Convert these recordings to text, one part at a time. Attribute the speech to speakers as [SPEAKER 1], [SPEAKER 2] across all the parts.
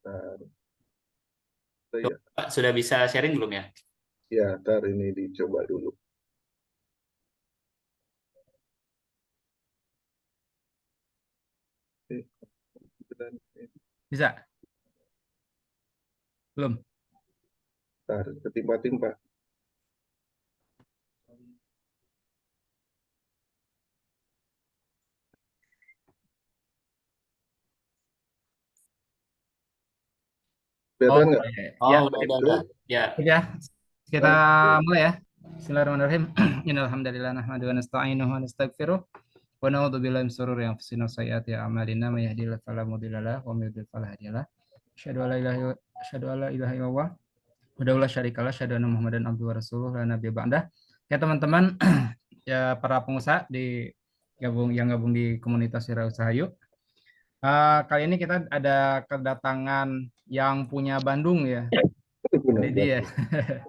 [SPEAKER 1] Ntar, itu ya,
[SPEAKER 2] Coba, sudah bisa sharing belum ya?
[SPEAKER 1] ya, ntar ini dicoba dulu. Eh, beneran,
[SPEAKER 3] Bisa? Belum?
[SPEAKER 1] ntar ketimpa-timpa.
[SPEAKER 3] Oh,
[SPEAKER 1] Kelihatan nggak?
[SPEAKER 2] Oh,
[SPEAKER 3] ya.
[SPEAKER 1] Itu.
[SPEAKER 2] udah. Ya.
[SPEAKER 3] Ya, kita
[SPEAKER 1] Oke.
[SPEAKER 3] mulai ya. Bismillahirrahmanirrahim. Innalhamdalillah nahmaduhu wa nasta'inuhu wa nastaghfiruh wa na'udzu billahi min shururi anfusina wa sayyiati a'malina may yahdihillahu fala mudilla lahu wa may yudlil fala hadiya lahu. Asyhadu an la ilaha illallah wa la syarikalah, asyhadu anna Muhammadan abduhu wa rasuluh la nabiyya ba'dah. Ya teman-teman, ya para pengusaha yang gabung di komunitas Wirausaha Yuk. Kali ini kita ada kedatangan yang punya Bandung ya.
[SPEAKER 1] Benar,
[SPEAKER 3] Jadi ya,
[SPEAKER 1] benar.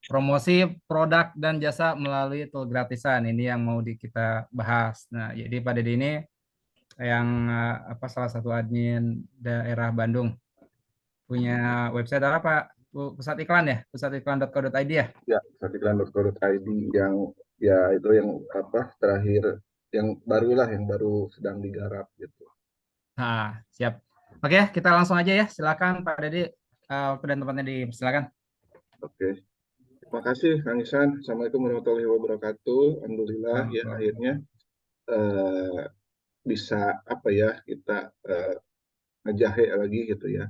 [SPEAKER 3] promosi produk dan jasa melalui tool gratisan ini yang mau kita bahas. Nah, jadi pada ini yang salah satu admin daerah Bandung punya website apa? Pusat iklan ya, pusatiklan.co.id ya.
[SPEAKER 1] Ya, satiklan.co.id yang ya itu yang apa terakhir yang barulah yang baru sedang digarap gitu.
[SPEAKER 3] Nah, siap. Oke, kita langsung aja ya. Silakan Pak Dedi, waktu dan tempatnya silakan.
[SPEAKER 1] Oke. Terima kasih Kang Isan. Assalamualaikum warahmatullahi wabarakatuh. Alhamdulillah ya akhirnya eh, bisa apa ya kita ngejahe lagi gitu ya.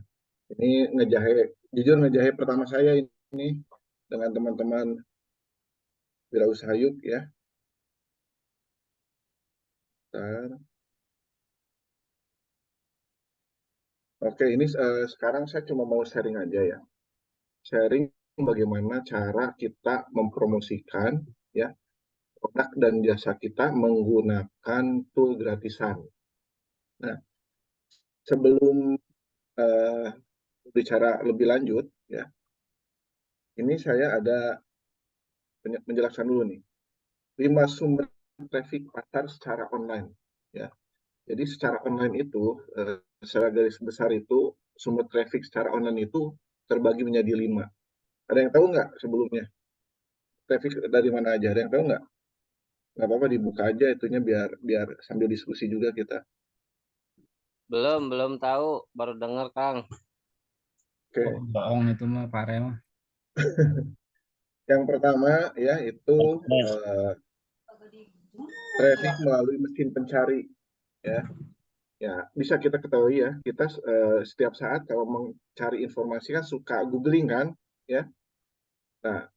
[SPEAKER 1] Ini ngejahe, jujur ngejahe pertama saya ini dengan teman-teman Wirausaha Yuk ya. Bentar. Oke, ini sekarang saya cuma mau sharing aja ya. Sharing bagaimana cara kita mempromosikan ya produk dan jasa kita menggunakan tool gratisan. Nah, sebelum eh, bicara lebih lanjut ya, ini saya ada menjelaskan dulu nih 5 sumber traffic pasar secara online ya. Jadi secara online itu secara garis besar itu sumber traffic secara online itu terbagi menjadi 5. Ada yang tahu nggak sebelumnya traffic dari mana aja? Ada yang tahu nggak? Nggak apa-apa dibuka aja itunya biar biar sambil diskusi juga kita.
[SPEAKER 4] Belum tahu, baru dengar Kang.
[SPEAKER 3] Oh,
[SPEAKER 1] Oke,
[SPEAKER 3] bohong itu mah Pak Rema.
[SPEAKER 1] yang pertama ya itu eh, traffic melalui mesin pencari ya. Ya, bisa kita ketahui ya, kita setiap saat kalau mencari informasi kan suka googling kan, ya. Nah,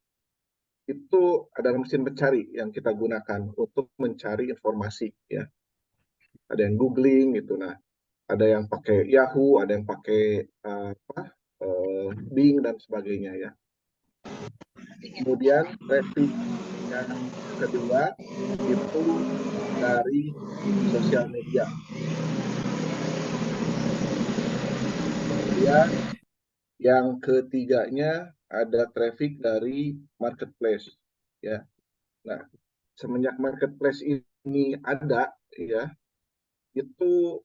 [SPEAKER 1] itu adalah mesin pencari yang kita gunakan untuk mencari informasi ya. Ada yang googling gitu. Nah, ada yang pakai Yahoo, ada yang pakai apa? Bing dan sebagainya ya. Kemudian traffic yang kedua itu dari sosial media. Kemudian yang ketiganya ada traffic dari marketplace ya. Nah, semenjak marketplace ini ada ya, itu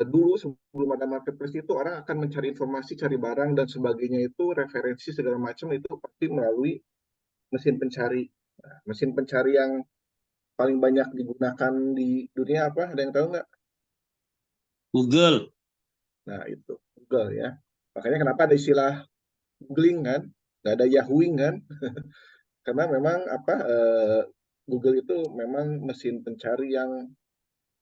[SPEAKER 1] dulu sebelum ada marketplace itu orang akan mencari informasi, cari barang dan sebagainya itu referensi segala macam itu pasti melalui mesin pencari. Nah, mesin pencari yang paling banyak digunakan di dunia apa? Ada yang tahu nggak?
[SPEAKER 2] Google.
[SPEAKER 1] Nah, itu Google ya. Makanya kenapa ada istilah googling kan? Nggak ada yahooing kan? Karena memang apa Google itu memang mesin pencari yang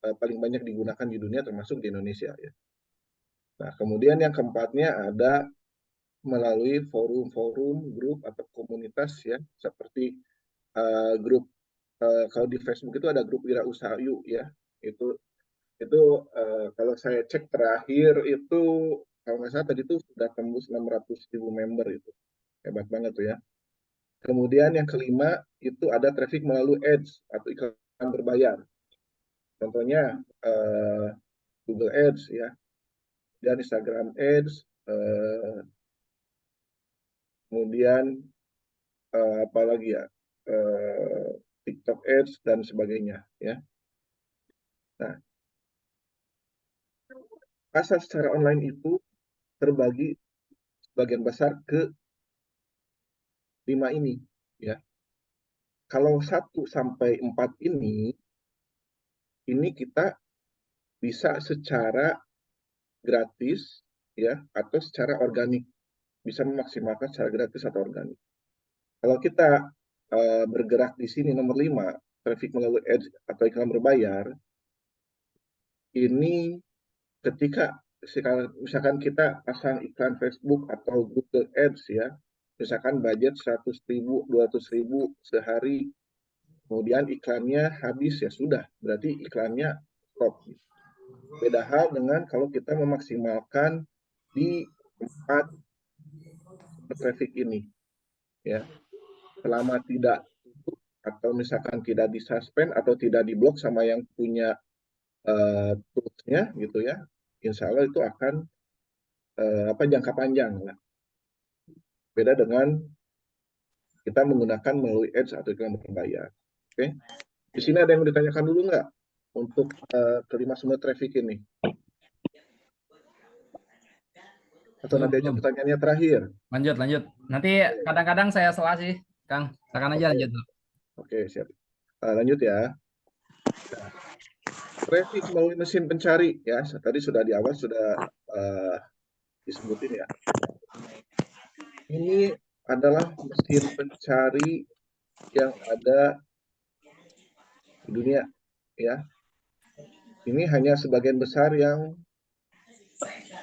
[SPEAKER 1] paling banyak digunakan di dunia termasuk di Indonesia ya. Nah, kemudian yang keempatnya ada melalui forum-forum, grup atau komunitas ya, seperti grup kalau di Facebook itu ada grup Wirausaha Yuk ya. Itu kalau saya cek terakhir itu kalau nggak salah tadi itu sudah tembus 600.000 member itu. Hebat banget tuh ya. Kemudian yang kelima itu ada traffic melalui ads atau iklan berbayar. Contohnya Google Ads ya, dan Instagram Ads, kemudian apa lagi ya, eh, TikTok Ads dan sebagainya ya. Nah, pasar secara online itu terbagi sebagian besar ke 5 ini, ya. Kalau 1 sampai 4 ini kita bisa secara gratis, ya, atau secara organik. Bisa memaksimalkan secara gratis atau organik. Kalau kita bergerak di sini nomor 5, traffic melalui ads atau iklan berbayar, ini ketika misalkan kita pasang iklan Facebook atau Google Ads, ya, misalkan budget 100.000, 200.000 sehari, kemudian iklannya habis, ya sudah, berarti iklannya stop. Beda hal dengan kalau kita memaksimalkan di 4 traffic ini, ya, selama tidak tutup atau misalkan tidak disuspend atau tidak diblok sama yang punya toolsnya, gitu ya, insya Allah itu akan jangka panjang lah. Beda dengan kita menggunakan melalui ads atau iklan berbayar. Oke, di sini ada yang mau ditanyakan dulu nggak untuk kelima sumber traffic ini? Atau nanti aja
[SPEAKER 3] Belum.
[SPEAKER 1] pertanyaannya terakhir?
[SPEAKER 3] Lanjut. Nanti kadang-kadang saya salah sih, Kang. Silakan aja lanjut dulu.
[SPEAKER 1] Oke, siap. Lanjut ya. Nah, traffic melalui mesin pencari, ya, tadi sudah di awal sudah disebutin, ya. Ini adalah mesin pencari yang ada di dunia, ya. Ini hanya sebagian besar yang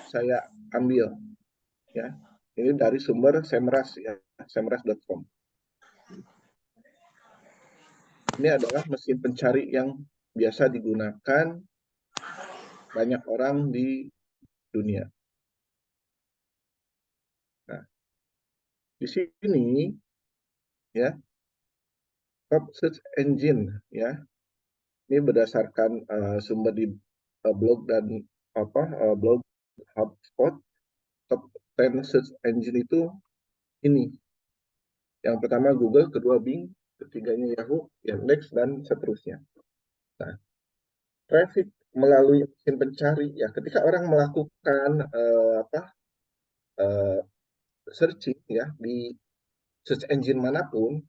[SPEAKER 1] saya ambil, ya. Ini dari sumber Semrush, ya, semrush.com. Ini adalah mesin pencari yang biasa digunakan banyak orang di dunia. Nah, di sini, ya, top search engine, ya, ini berdasarkan sumber di blog dan blog HubSpot. Top 10 search engine itu ini. Yang pertama Google, kedua Bing, ketiganya Yahoo, Yandex, dan seterusnya. Nah, traffic melalui mesin pencari, ya, ketika orang melakukan searching, ya, di search engine manapun,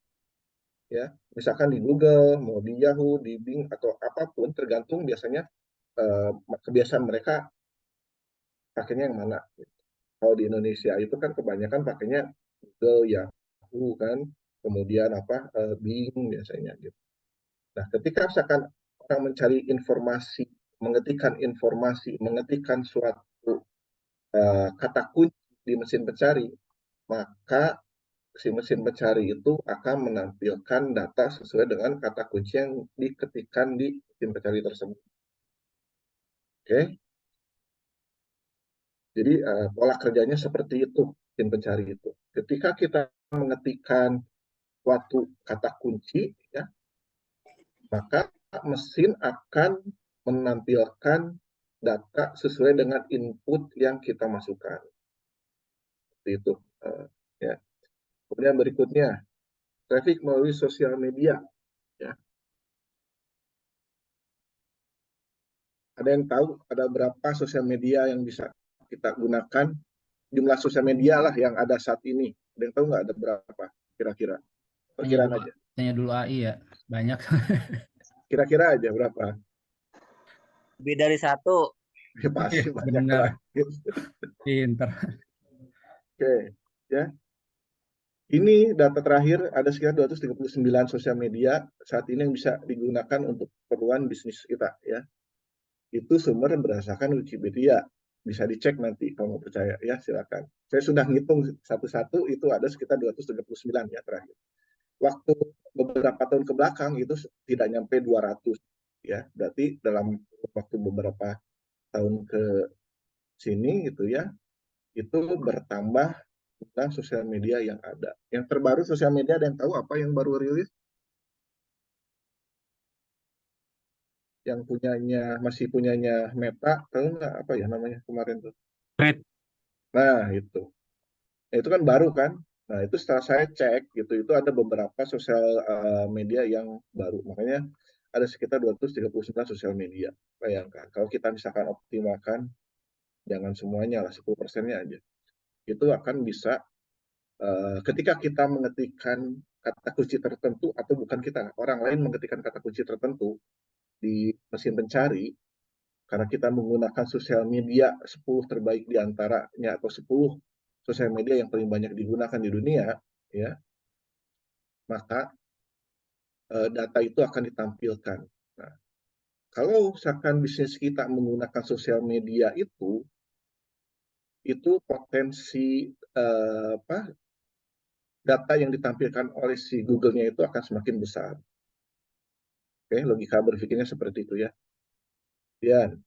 [SPEAKER 1] ya, misalkan di Google, mau di Yahoo, di Bing atau apapun, tergantung biasanya kebiasaan mereka pakainya yang mana. Kalau di Indonesia itu kan kebanyakan pakainya Google, Yahoo kan, kemudian Bing biasanya gitu. Nah, ketika misalkan orang mencari informasi, mengetikkan suatu kata kunci di mesin pencari, maka si mesin pencari itu akan menampilkan data sesuai dengan kata kunci yang diketikkan di mesin pencari tersebut. Oke, jadi pola kerjanya seperti itu, mesin pencari itu. Ketika kita mengetikkan suatu kata kunci, ya, maka mesin akan menampilkan data sesuai dengan input yang kita masukkan. Seperti itu. Ya. Kemudian berikutnya, traffic melalui sosial media. Ya. Ada yang tahu ada berapa sosial media yang bisa kita gunakan? Jumlah sosial media lah yang ada saat ini. Ada yang tahu nggak ada berapa? Kira-kira. Perkiraan aja.
[SPEAKER 3] Tanya dulu AI ya, banyak.
[SPEAKER 1] Kira-kira aja berapa?
[SPEAKER 4] Lebih dari 1.
[SPEAKER 1] Ya, pasti banyak
[SPEAKER 3] Benar.
[SPEAKER 1] lah.
[SPEAKER 3] Pinter.
[SPEAKER 1] Oke, ya. Ini data terakhir, ada sekitar 239 sosial media saat ini yang bisa digunakan untuk keperluan bisnis kita, ya. Itu sumber berdasarkan Wikipedia. Bisa dicek nanti kalau mau percaya, ya, silakan. Saya sudah ngitung satu-satu, itu ada sekitar 239 ya terakhir. Waktu beberapa tahun ke belakang itu tidak nyampe 200, ya. Berarti dalam waktu beberapa tahun ke sini gitu, ya, itu bertambah tentang sosial media yang ada. Yang terbaru sosial media, ada yang tahu apa yang baru rilis? Yang masih punyanya Meta, tahu nggak apa ya namanya kemarin tuh?
[SPEAKER 2] Thread.
[SPEAKER 1] Nah, itu. Nah, itu kan baru kan? Nah, itu setelah saya cek gitu, itu ada beberapa sosial media yang baru. Makanya ada sekitar 239 sosial media. Bayangkan, kalau kita misalkan optimalkan jangan semuanya lah, 10%-nya aja. Itu akan bisa ketika kita mengetikkan kata kunci tertentu, atau bukan kita, orang lain mengetikkan kata kunci tertentu di mesin pencari, karena kita menggunakan sosial media 10 terbaik di antaranya, atau 10 sosial media yang paling banyak digunakan di dunia, ya, maka data itu akan ditampilkan. Nah, kalau misalkan bisnis kita menggunakan sosial media itu potensi data yang ditampilkan oleh si Google-nya itu akan semakin besar. Oke, logika berpikirnya seperti itu ya. Dan,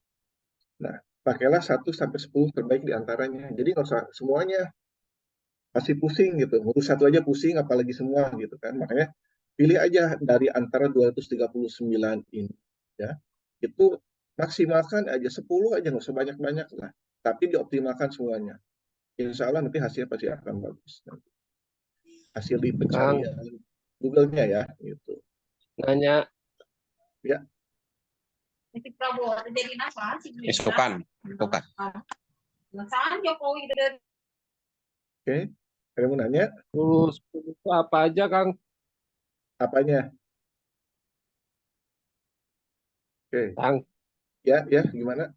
[SPEAKER 1] nah, pakailah 1-10 terbaik di antaranya. Jadi nggak usah semuanya, pasti pusing gitu. Ngurus satu aja pusing, apalagi semua gitu kan. Makanya pilih aja dari antara 239 ini. Ya, itu maksimalkan aja 10 aja, nggak usah banyak-banyak lah. Tapi dioptimalkan semuanya. Insya Allah nanti hasilnya pasti akan bagus. Hasil di
[SPEAKER 5] Kang,
[SPEAKER 1] pencarian Google-nya ya, gitu.
[SPEAKER 5] nanya
[SPEAKER 1] Ya,
[SPEAKER 6] Si Prabowo jadi nasional sih.
[SPEAKER 5] isukan, bukan.
[SPEAKER 6] Saan Jokowi dari
[SPEAKER 1] oke. Ada yang mau nanya?
[SPEAKER 5] Terus itu apa aja, Kang?
[SPEAKER 1] Apanya? Oke.
[SPEAKER 5] Kang,
[SPEAKER 1] Ya, gimana?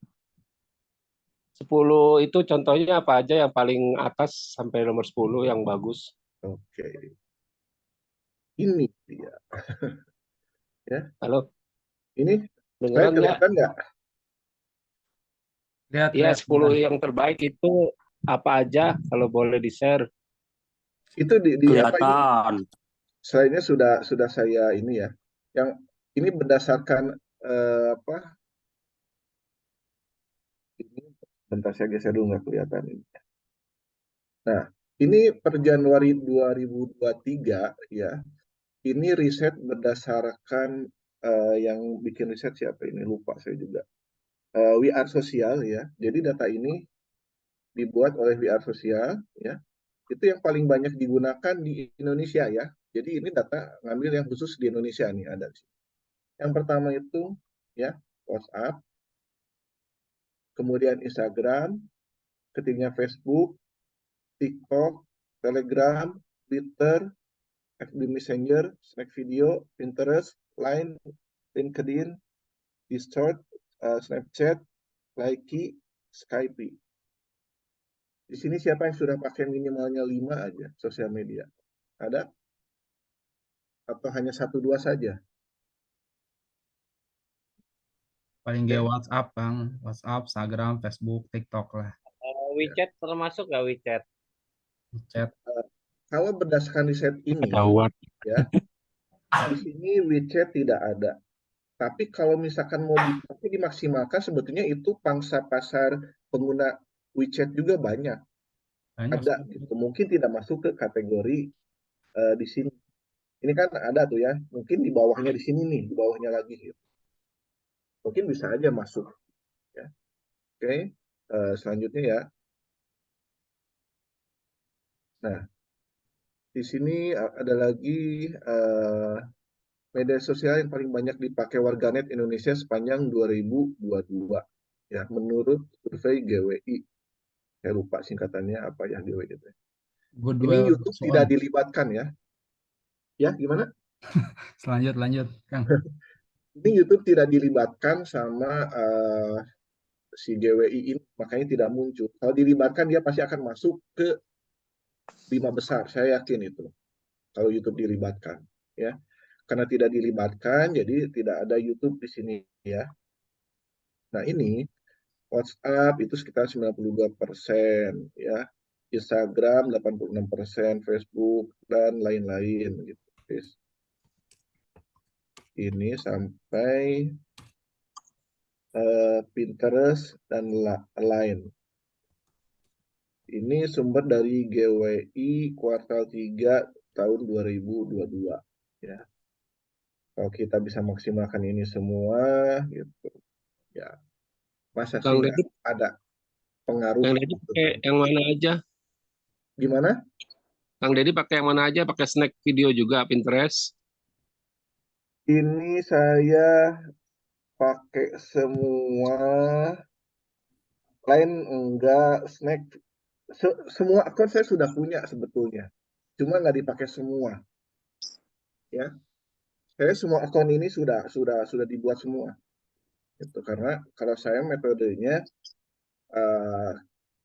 [SPEAKER 5] 10 itu contohnya apa aja yang paling atas sampai nomor 10 yang bagus?
[SPEAKER 1] Oke. Ini dia. Ya,
[SPEAKER 5] Halo,
[SPEAKER 1] ini saya
[SPEAKER 5] dengeran nggak?
[SPEAKER 1] kelihatan nggak?
[SPEAKER 3] Lihat,
[SPEAKER 5] Iya,
[SPEAKER 3] lihat.
[SPEAKER 5] 10 yang terbaik itu apa aja kalau boleh di-share?
[SPEAKER 1] Itu di apa ini?
[SPEAKER 2] Kelihatan.
[SPEAKER 1] Selainnya sudah saya ini ya. Yang ini berdasarkan apa? Ini bentar saya geser dulu, nggak kelihatan ini. Nah, ini per Januari 2023 ya. Ini riset berdasarkan yang bikin riset siapa ini, lupa saya juga. We Are Social ya. Jadi data ini dibuat oleh We Are Social ya. Itu yang paling banyak digunakan di Indonesia ya. Jadi ini data ngambil yang khusus di Indonesia nih ada. Yang pertama itu ya WhatsApp, kemudian Instagram, ketiganya Facebook, TikTok, Telegram, Twitter, FB Messenger, Slack Video, Pinterest, Line, LinkedIn, Discord, Snapchat, Likee, Skype. Di sini siapa yang sudah pakai minimalnya 5 aja sosial media? Ada? Atau hanya 1-2 saja?
[SPEAKER 3] Paling gak WhatsApp, Bang. WhatsApp, Instagram, Facebook, TikTok lah.
[SPEAKER 4] WeChat termasuk nggak WeChat?
[SPEAKER 3] Chat.
[SPEAKER 1] Kalau berdasarkan riset ini,
[SPEAKER 5] Ketahuan.
[SPEAKER 1] ya, di sini WeChat tidak ada. Tapi kalau misalkan mau dipakai dimaksimalkan, sebetulnya itu pangsa pasar pengguna WeChat juga banyak.
[SPEAKER 3] Banyak
[SPEAKER 1] Ada
[SPEAKER 3] sih.
[SPEAKER 1] gitu. Mungkin tidak masuk ke kategori di sini. Ini kan ada tuh ya. Mungkin di bawahnya di sini nih, di bawahnya lagi gitu. Mungkin bisa aja masuk. Ya. Oke. Selanjutnya ya. Nah, di sini ada lagi media sosial yang paling banyak dipakai warganet Indonesia sepanjang 2022. Ya, menurut survei GWI. Saya lupa singkatannya apa ya GWI itu. Ini
[SPEAKER 3] Goodwill
[SPEAKER 1] YouTube tidak dilibatkan ya. Ya, gimana?
[SPEAKER 3] Lanjut, Kang.
[SPEAKER 1] Ini YouTube tidak dilibatkan sama si GWI ini, makanya tidak muncul. Kalau dilibatkan dia pasti akan masuk ke 5 besar, saya yakin itu. Kalau YouTube dilibatkan, ya. Karena tidak dilibatkan, jadi tidak ada YouTube di sini, ya. Nah, ini WhatsApp itu sekitar 92%, ya. Instagram 86%, Facebook dan lain-lain gitu. Ini sampai Pinterest dan lain. Ini sumber dari GWI kuartal 3 tahun 2022 ya. Kalau kita bisa maksimalkan ini semua gitu ya, masa sih
[SPEAKER 5] Kang
[SPEAKER 1] nggak
[SPEAKER 5] Deddy,
[SPEAKER 1] ada pengaruh
[SPEAKER 5] Kang Deddy
[SPEAKER 1] gitu
[SPEAKER 5] pakai
[SPEAKER 1] kan.
[SPEAKER 5] yang mana aja?
[SPEAKER 1] Gimana?
[SPEAKER 5] Kang Deddy pakai yang mana aja? Pakai snack video juga, Pinterest?
[SPEAKER 1] Ini saya pakai semua Lain enggak, Snack. Semua akun saya sudah punya sebetulnya. Cuma nggak dipakai semua. Ya, saya semua akun ini sudah dibuat semua. Itu karena kalau saya metodenya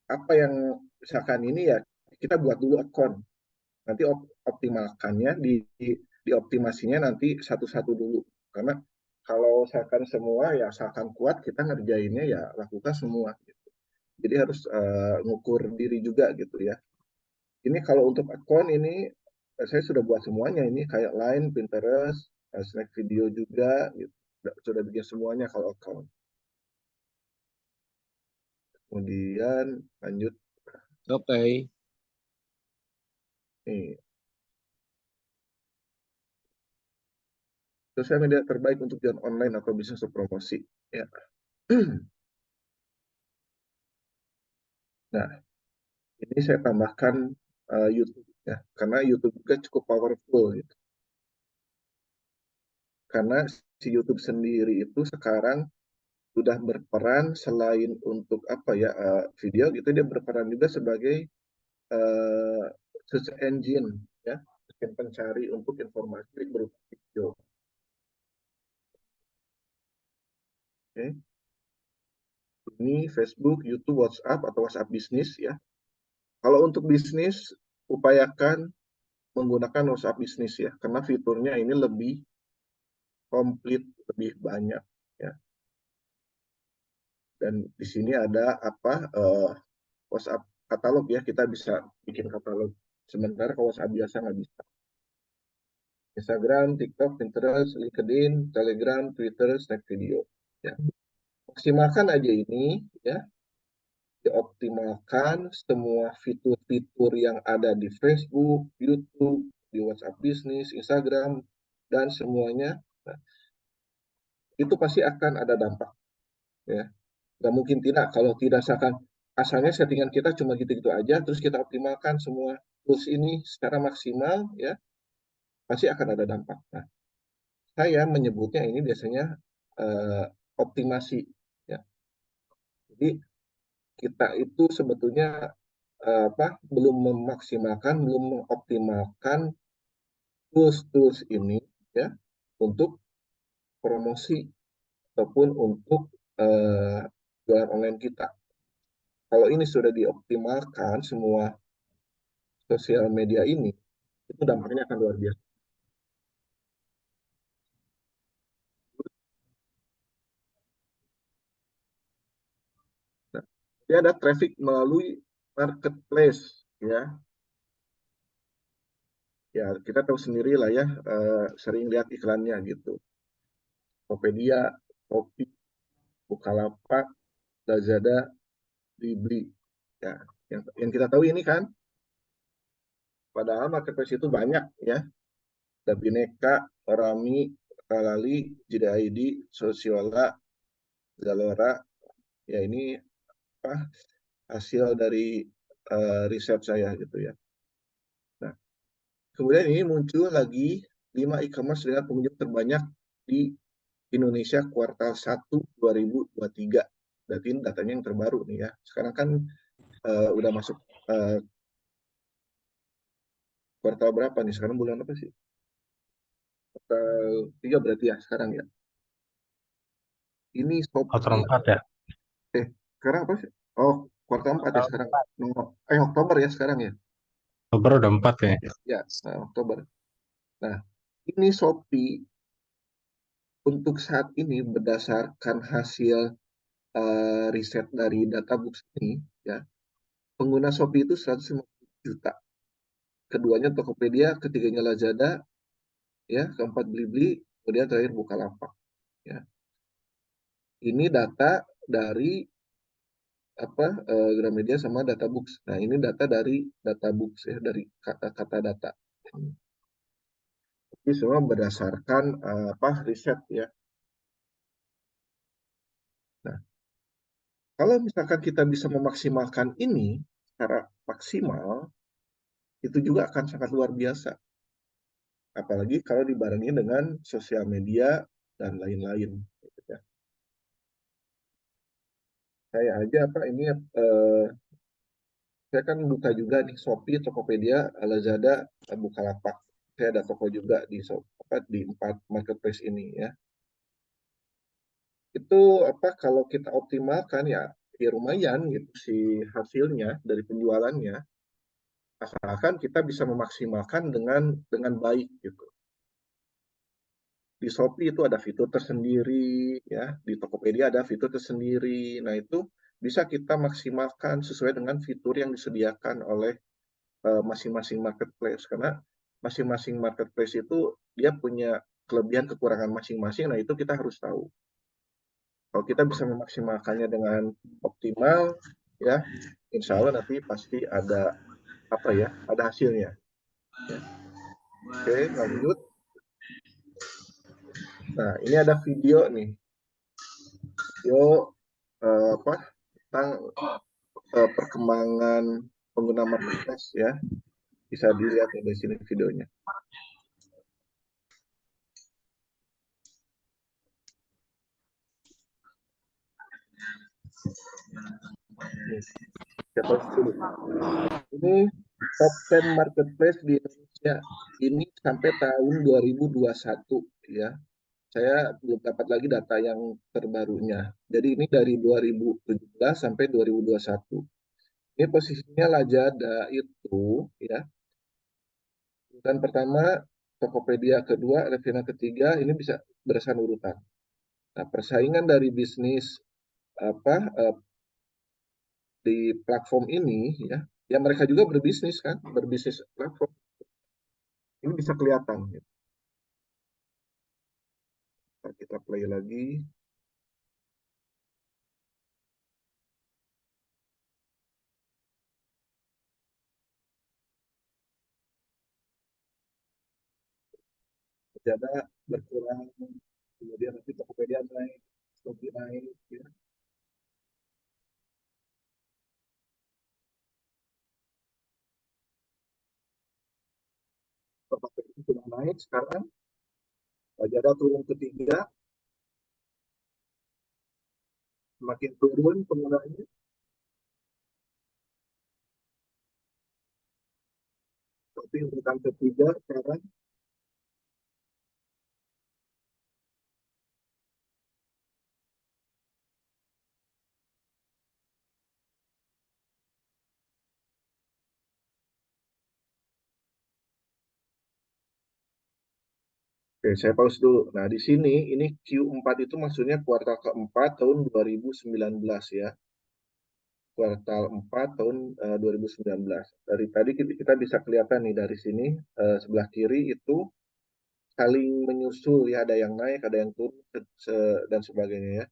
[SPEAKER 1] apa yang misalkan ini ya kita buat dulu akun, nanti optimalkannya dioptimasinya nanti satu-satu dulu. Karena kalau misalkan semua ya asalkan kuat kita ngerjainnya ya lakukan semua. Gitu. Jadi harus ngukur diri juga gitu ya. Ini kalau untuk akun ini saya sudah buat semuanya ini kayak Line, Pinterest, Snack Video juga gitu. Sudah bikin semuanya kalau akun. Kemudian lanjut
[SPEAKER 5] Oke.
[SPEAKER 1] nih. Sosial media terbaik untuk jualan online atau bisnis atau promosi. Ya. Nah, ini saya tambahkan YouTube ya, karena YouTube juga cukup powerful gitu. Karena si YouTube sendiri itu sekarang sudah berperan selain untuk apa ya video gitu, dia berperan juga sebagai uh, search engine ya, engine pencari untuk informasi berupa video. Oke. Ini Facebook, YouTube, WhatsApp atau WhatsApp bisnis ya. Kalau untuk bisnis upayakan menggunakan WhatsApp bisnis ya, karena fiturnya ini lebih komplit, lebih banyak ya. Dan di sini ada apa WhatsApp katalog ya, kita bisa bikin katalog. Sementara kalau WhatsApp biasa nggak bisa. Instagram, TikTok, Pinterest, LinkedIn, Telegram, Twitter, Snack Video. Ya. Maksimalkan aja ini ya, dioptimalkan semua fitur-fitur yang ada di Facebook, YouTube, di WhatsApp Business, Instagram, dan semuanya. Nah, itu pasti akan ada dampak. Ya. Nggak mungkin tidak kalau tidak asalnya settingan kita cuma gitu-gitu aja, terus kita optimalkan semua tools ini secara maksimal, ya pasti akan ada dampak. Nah, saya menyebutnya ini biasanya optimasi. Ya. Jadi kita itu sebetulnya belum memaksimalkan, belum mengoptimalkan tools-tools ini ya untuk promosi ataupun untuk jualan online kita. Kalau ini sudah dioptimalkan semua sosial media ini, itu dampaknya akan luar biasa. Nah, ini ada traffic melalui marketplace, ya. Ya, kita tahu sendiri lah ya, sering lihat iklannya gitu. Tokopedia, Shopee, Bukalapak, Lazada, Blibli. Ya, yang kita tahu ini kan, padahal marketplace itu banyak ya. Ada Bineka, Orami, Kalali, JDID, Sosiola, Zalora. Ya ini apa hasil dari riset saya gitu ya. Nah, kemudian ini muncul lagi 5 e-commerce dengan pengunjung terbanyak di Indonesia kuartal 1 2023. Berarti ini datanya yang terbaru nih ya. Sekarang kan udah masuk kuartal berapa nih? Sekarang bulan apa sih? Kuartal 3 berarti ya sekarang ya. Ini
[SPEAKER 7] Kuartal 4 ya.
[SPEAKER 1] sekarang apa sih? Oh, kuartal 4 ya sekarang. Oktober ya sekarang ya.
[SPEAKER 7] Oktober udah 4 ya.
[SPEAKER 1] Ya, Oktober. Nah, ini Shopee untuk saat ini berdasarkan hasil riset dari Databooks ini, ya, pengguna Shopee itu 150 juta. Keduanya Tokopedia, ketiganya Lazada, ya, keempat Blibli, kemudian terakhir Bukalapak. Ya. Ini data dari Gramedia sama Databooks. Nah, ini data dari Databooks ya, dari kata data. Ini semua berdasarkan riset ya. Nah, kalau misalkan kita bisa memaksimalkan ini secara maksimal, itu juga akan sangat luar biasa. Apalagi kalau dibarengi dengan sosial media dan lain-lain. saya aja ini saya kan buka juga nih Shopee, Tokopedia, Lazada, Bukalapak. Saya ada toko juga di di 4 marketplace ini ya. Itu kalau kita optimalkan ya lumayan gitu si hasilnya dari penjualannya, asalkan kita bisa memaksimalkan dengan baik gitu. Di Shopee itu ada fitur tersendiri ya, di Tokopedia ada fitur tersendiri. Nah, itu bisa kita maksimalkan sesuai dengan fitur yang disediakan oleh masing-masing marketplace, karena masing-masing marketplace itu dia punya kelebihan kekurangan masing-masing. Nah, itu kita harus tahu. Kalau kita bisa memaksimalkannya dengan optimal ya, insya Allah nanti pasti ada ada hasilnya ya. Oke, lanjut. Nah, ini ada video nih, video tentang perkembangan pengguna marketplace ya. Bisa dilihat ya, dari sini videonya. Ini top 10 marketplace di Indonesia ini sampai tahun 2021 ya. Saya belum dapat lagi data yang terbarunya. Jadi ini dari 2017 sampai 2021. Ini posisinya Lazada itu ya. Dan pertama Tokopedia kedua, Revina ketiga, ini bisa berdasarkan urutan. Nah, persaingan dari bisnis di platform ini ya mereka juga berbisnis platform. Ini bisa kelihatan. Kita play lagi. Lazada berkurang, kemudian nanti Tokopedia naik, Shopee naik, ya. Tokopedia sudah naik sekarang, Lazada turun ketiga, semakin turun penggunanya. Shopee urutan ketiga sekarang. Oke, saya pause dulu. Nah, di sini ini Q4 itu maksudnya kuartal keempat tahun 2019 ya. Kuartal 4 tahun 2019. Dari tadi kita bisa kelihatan nih dari sini sebelah kiri itu saling menyusul ya, ada yang naik, ada yang turun dan sebagainya ya.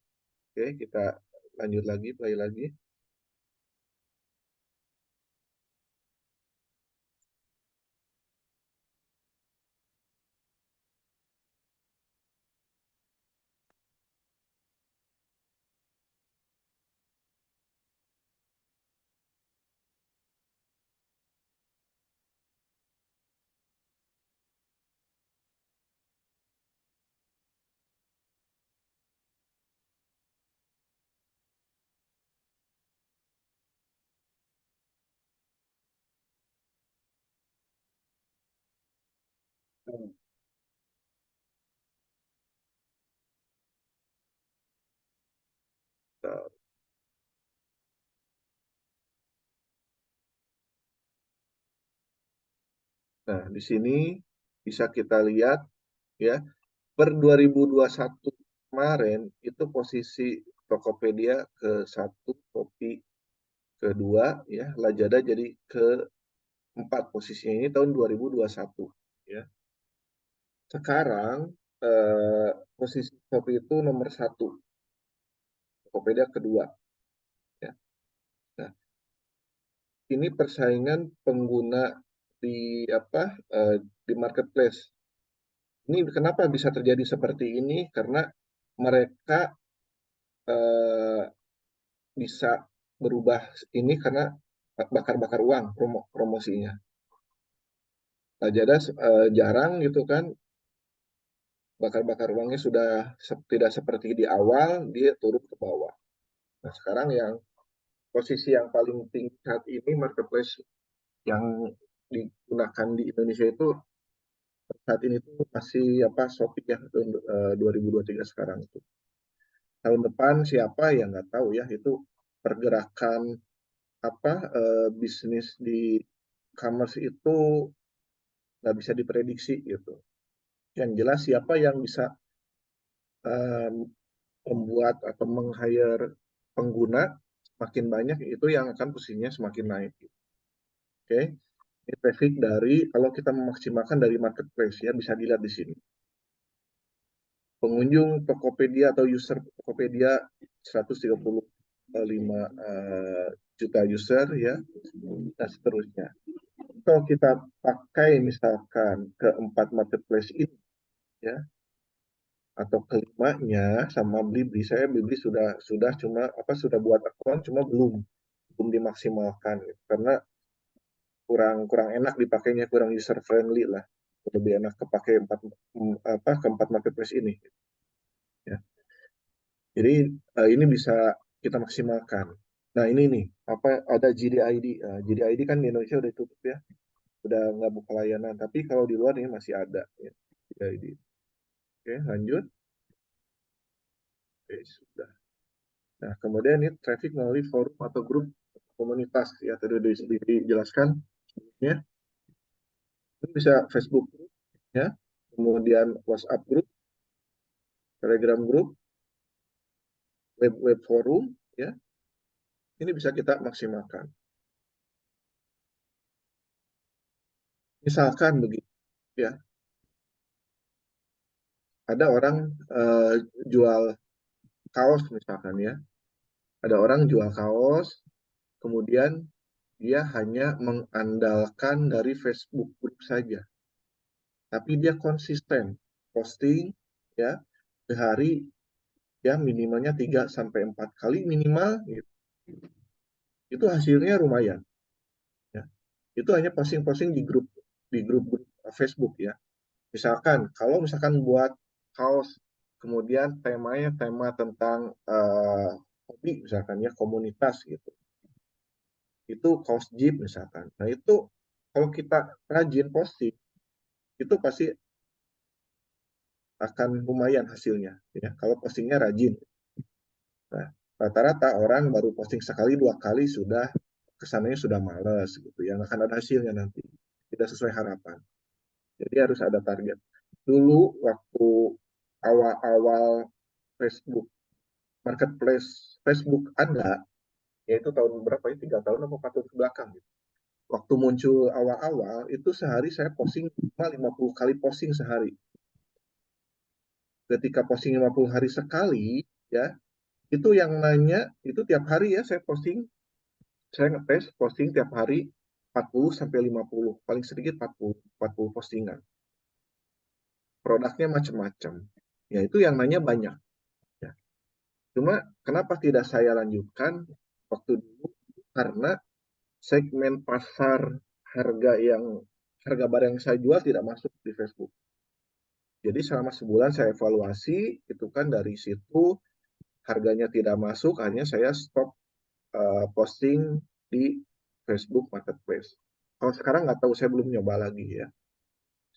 [SPEAKER 1] Oke, kita lanjut lagi, play lagi. Nah, di sini bisa kita lihat ya, per 2021 kemarin itu posisi Tokopedia ke-1, Shopee kedua ya, Lazada jadi ke-4 posisinya, ini tahun 2021 ya. Sekarang posisi Shopee itu nomor 1, Tokopedia kedua ya. Nah, ini persaingan pengguna di di marketplace. Ini kenapa bisa terjadi seperti ini? Karena mereka bisa berubah ini karena bakar-bakar uang promosinya. Lazada jarang gitu kan, bakar-bakar uangnya sudah tidak seperti di awal, dia turun ke bawah. Nah, sekarang yang posisi yang paling tinggi saat ini marketplace yang digunakan di Indonesia itu saat ini tuh masih apa Shopee ya, 2023 sekarang itu. Tahun depan siapa ya nggak tahu ya, itu pergerakan apa bisnis di e-commerce itu nggak bisa diprediksi gitu. Yang jelas siapa yang bisa membuat atau meng-hire pengguna semakin banyak, itu yang akan posisinya semakin naik. Oke, ini traffic dari kalau kita memaksimalkan dari marketplace ya, bisa dilihat di sini. Pengunjung Tokopedia atau user Tokopedia 135 juta user ya, dan seterusnya. Kalau kita pakai misalkan keempat marketplace ini ya, atau kelimanya sama Blibli, saya Blibli sudah cuma apa sudah buat akun cuma belum dimaksimalkan gitu. Karena kurang enak dipakainya, kurang user friendly lah, lebih enak kepake keempat marketplace ini ya. Jadi ini bisa kita maksimalkan. Nah ini nih apa ada JDID. JDID kan di Indonesia udah tutup ya, udah nggak buka layanan, tapi kalau di luar ini masih ada ya, JDID. Oke, lanjut. Oke, sudah. Nah, kemudian ini traffic melalui forum atau grup komunitas ya, tadi sudah dijelaskan ya. Ini bisa Facebook ya, kemudian WhatsApp group, Telegram group, web forum ya. Ini bisa kita maksimalkan. Misalkan begitu ya. Ada orang jual kaos misalkan ya. Ada orang jual kaos, kemudian dia hanya mengandalkan dari Facebook group saja. Tapi dia konsisten posting ya sehari ya minimalnya 3 sampai 4 kali minimal gitu. Itu hasilnya lumayan ya. Itu hanya posting-posting di grup Facebook ya. Misalkan kalau misalkan buat kaos kemudian temanya tema tentang hobi misalkan ya, komunitas gitu. Itu kaos Jeep misalkan. Nah, itu kalau kita rajin posting itu pasti akan lumayan hasilnya ya kalau postingnya rajin. Nah, rata-rata orang baru posting sekali 2 kali sudah kesannya sudah males gitu ya, nggak akan ada hasilnya nanti, tidak sesuai harapan. Jadi harus ada target. Dulu waktu awal-awal Facebook marketplace Facebook ada, yaitu tahun berapa ya, 3 tahun atau 4 tahun ke belakang gitu. Waktu muncul awal-awal itu sehari saya posting 50 kali posting sehari. Ketika posting 50 hari sekali ya, itu yang nanya itu tiap hari ya saya posting, saya ngetes posting tiap hari 40 sampai 50, paling sedikit 40 postingan. Produknya macam-macam. Ya itu yang nanya banyak. Ya. Cuma kenapa tidak saya lanjutkan waktu dulu? Karena segmen pasar harga barang yang saya jual tidak masuk di Facebook. Jadi selama sebulan saya evaluasi, itu kan dari situ harganya tidak masuk, hanya saya stop posting di Facebook Marketplace. Kalau sekarang nggak tahu, saya belum nyoba lagi ya.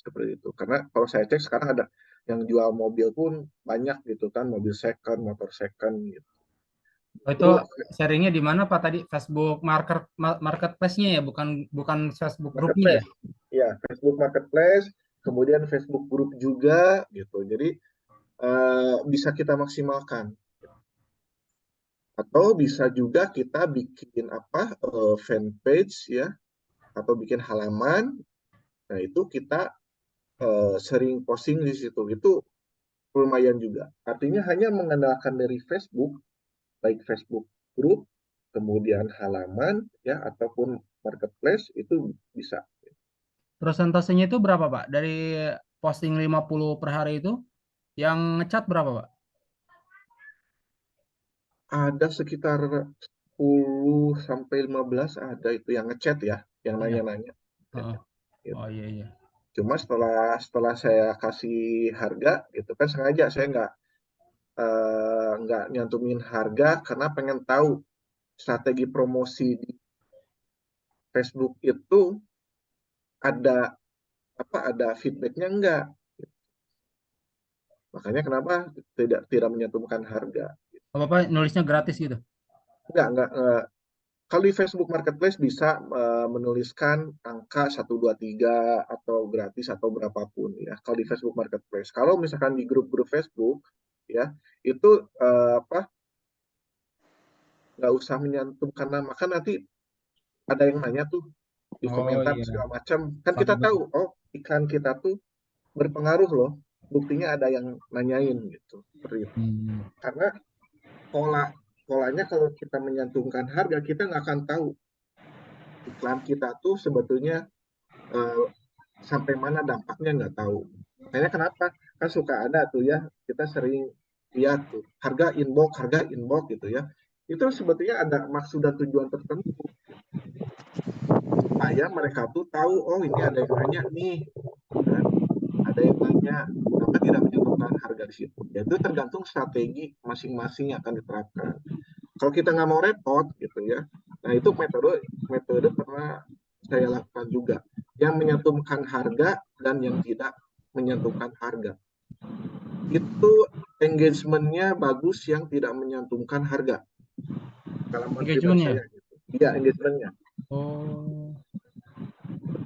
[SPEAKER 1] Seperti itu. Karena kalau saya cek sekarang ada yang jual mobil pun banyak gitu kan, mobil second, motor second gitu.
[SPEAKER 3] Itu sharingnya di mana Pak tadi? Facebook marketplace-nya ya, bukan Facebook grupnya ya?
[SPEAKER 1] Ya, Facebook Marketplace, kemudian Facebook Group juga gitu. Jadi bisa kita maksimalkan. Atau bisa juga kita bikin fanpage ya, atau bikin halaman. Nah, itu kita sering posting di situ. Itu lumayan juga. Artinya hanya mengandalkan dari Facebook, baik Facebook Group, kemudian halaman ya ataupun marketplace itu bisa.
[SPEAKER 3] Persentasenya itu berapa Pak? Dari posting 50 per hari itu, yang ngecat berapa Pak?
[SPEAKER 1] Ada sekitar 10 sampai 15 ada itu yang ngechat ya, yang nanya-nanya. Gitu.
[SPEAKER 3] Oh iya.
[SPEAKER 1] Cuma setelah saya kasih harga gitu kan, sengaja saya nggak nggak nyantumin harga karena pengen tahu strategi promosi di Facebook itu ada feedbacknya enggak. Makanya kenapa tidak menyantumkan harga.
[SPEAKER 3] Apa nulisnya gratis gitu?
[SPEAKER 1] Enggak. Kalau di Facebook Marketplace bisa menuliskan angka 123 atau gratis atau berapapun ya. Kalau di Facebook Marketplace. Kalau misalkan di grup-grup Facebook ya, itu nggak usah menyantumkan nama, kan nanti ada yang nanya tuh di
[SPEAKER 3] Oh
[SPEAKER 1] komentar
[SPEAKER 3] iya,
[SPEAKER 1] segala macam. Kan kita
[SPEAKER 3] paham.
[SPEAKER 1] tahu, oh iklan kita tuh berpengaruh loh. Buktinya ada yang nanyain gitu. Seperti itu. Karena polanya kalau kita menyantumkan harga, kita nggak akan tahu iklan kita tuh sebetulnya sampai mana dampaknya, nggak tahu. Makanya kenapa? Kan suka ada tuh ya, kita sering lihat tuh, harga inbox gitu ya. Itu sebetulnya ada maksud dan tujuan tertentu. Supaya mereka tuh tahu, oh ini ada yang nanya nih. Kan? Ada yang nanya, kenapa tidak menyentuhkan harga di situ. Ya, itu tergantung strategi masing-masing yang akan diterapkan. Kalau kita nggak mau repot gitu ya, nah itu metode pernah saya lakukan juga, yang menyantumkan harga dan yang tidak menyantumkan harga. Itu engagement-nya bagus yang tidak menyantumkan harga.
[SPEAKER 3] Engagement-nya?
[SPEAKER 1] Saya gitu. Iya, engagement-nya.
[SPEAKER 3] Oh.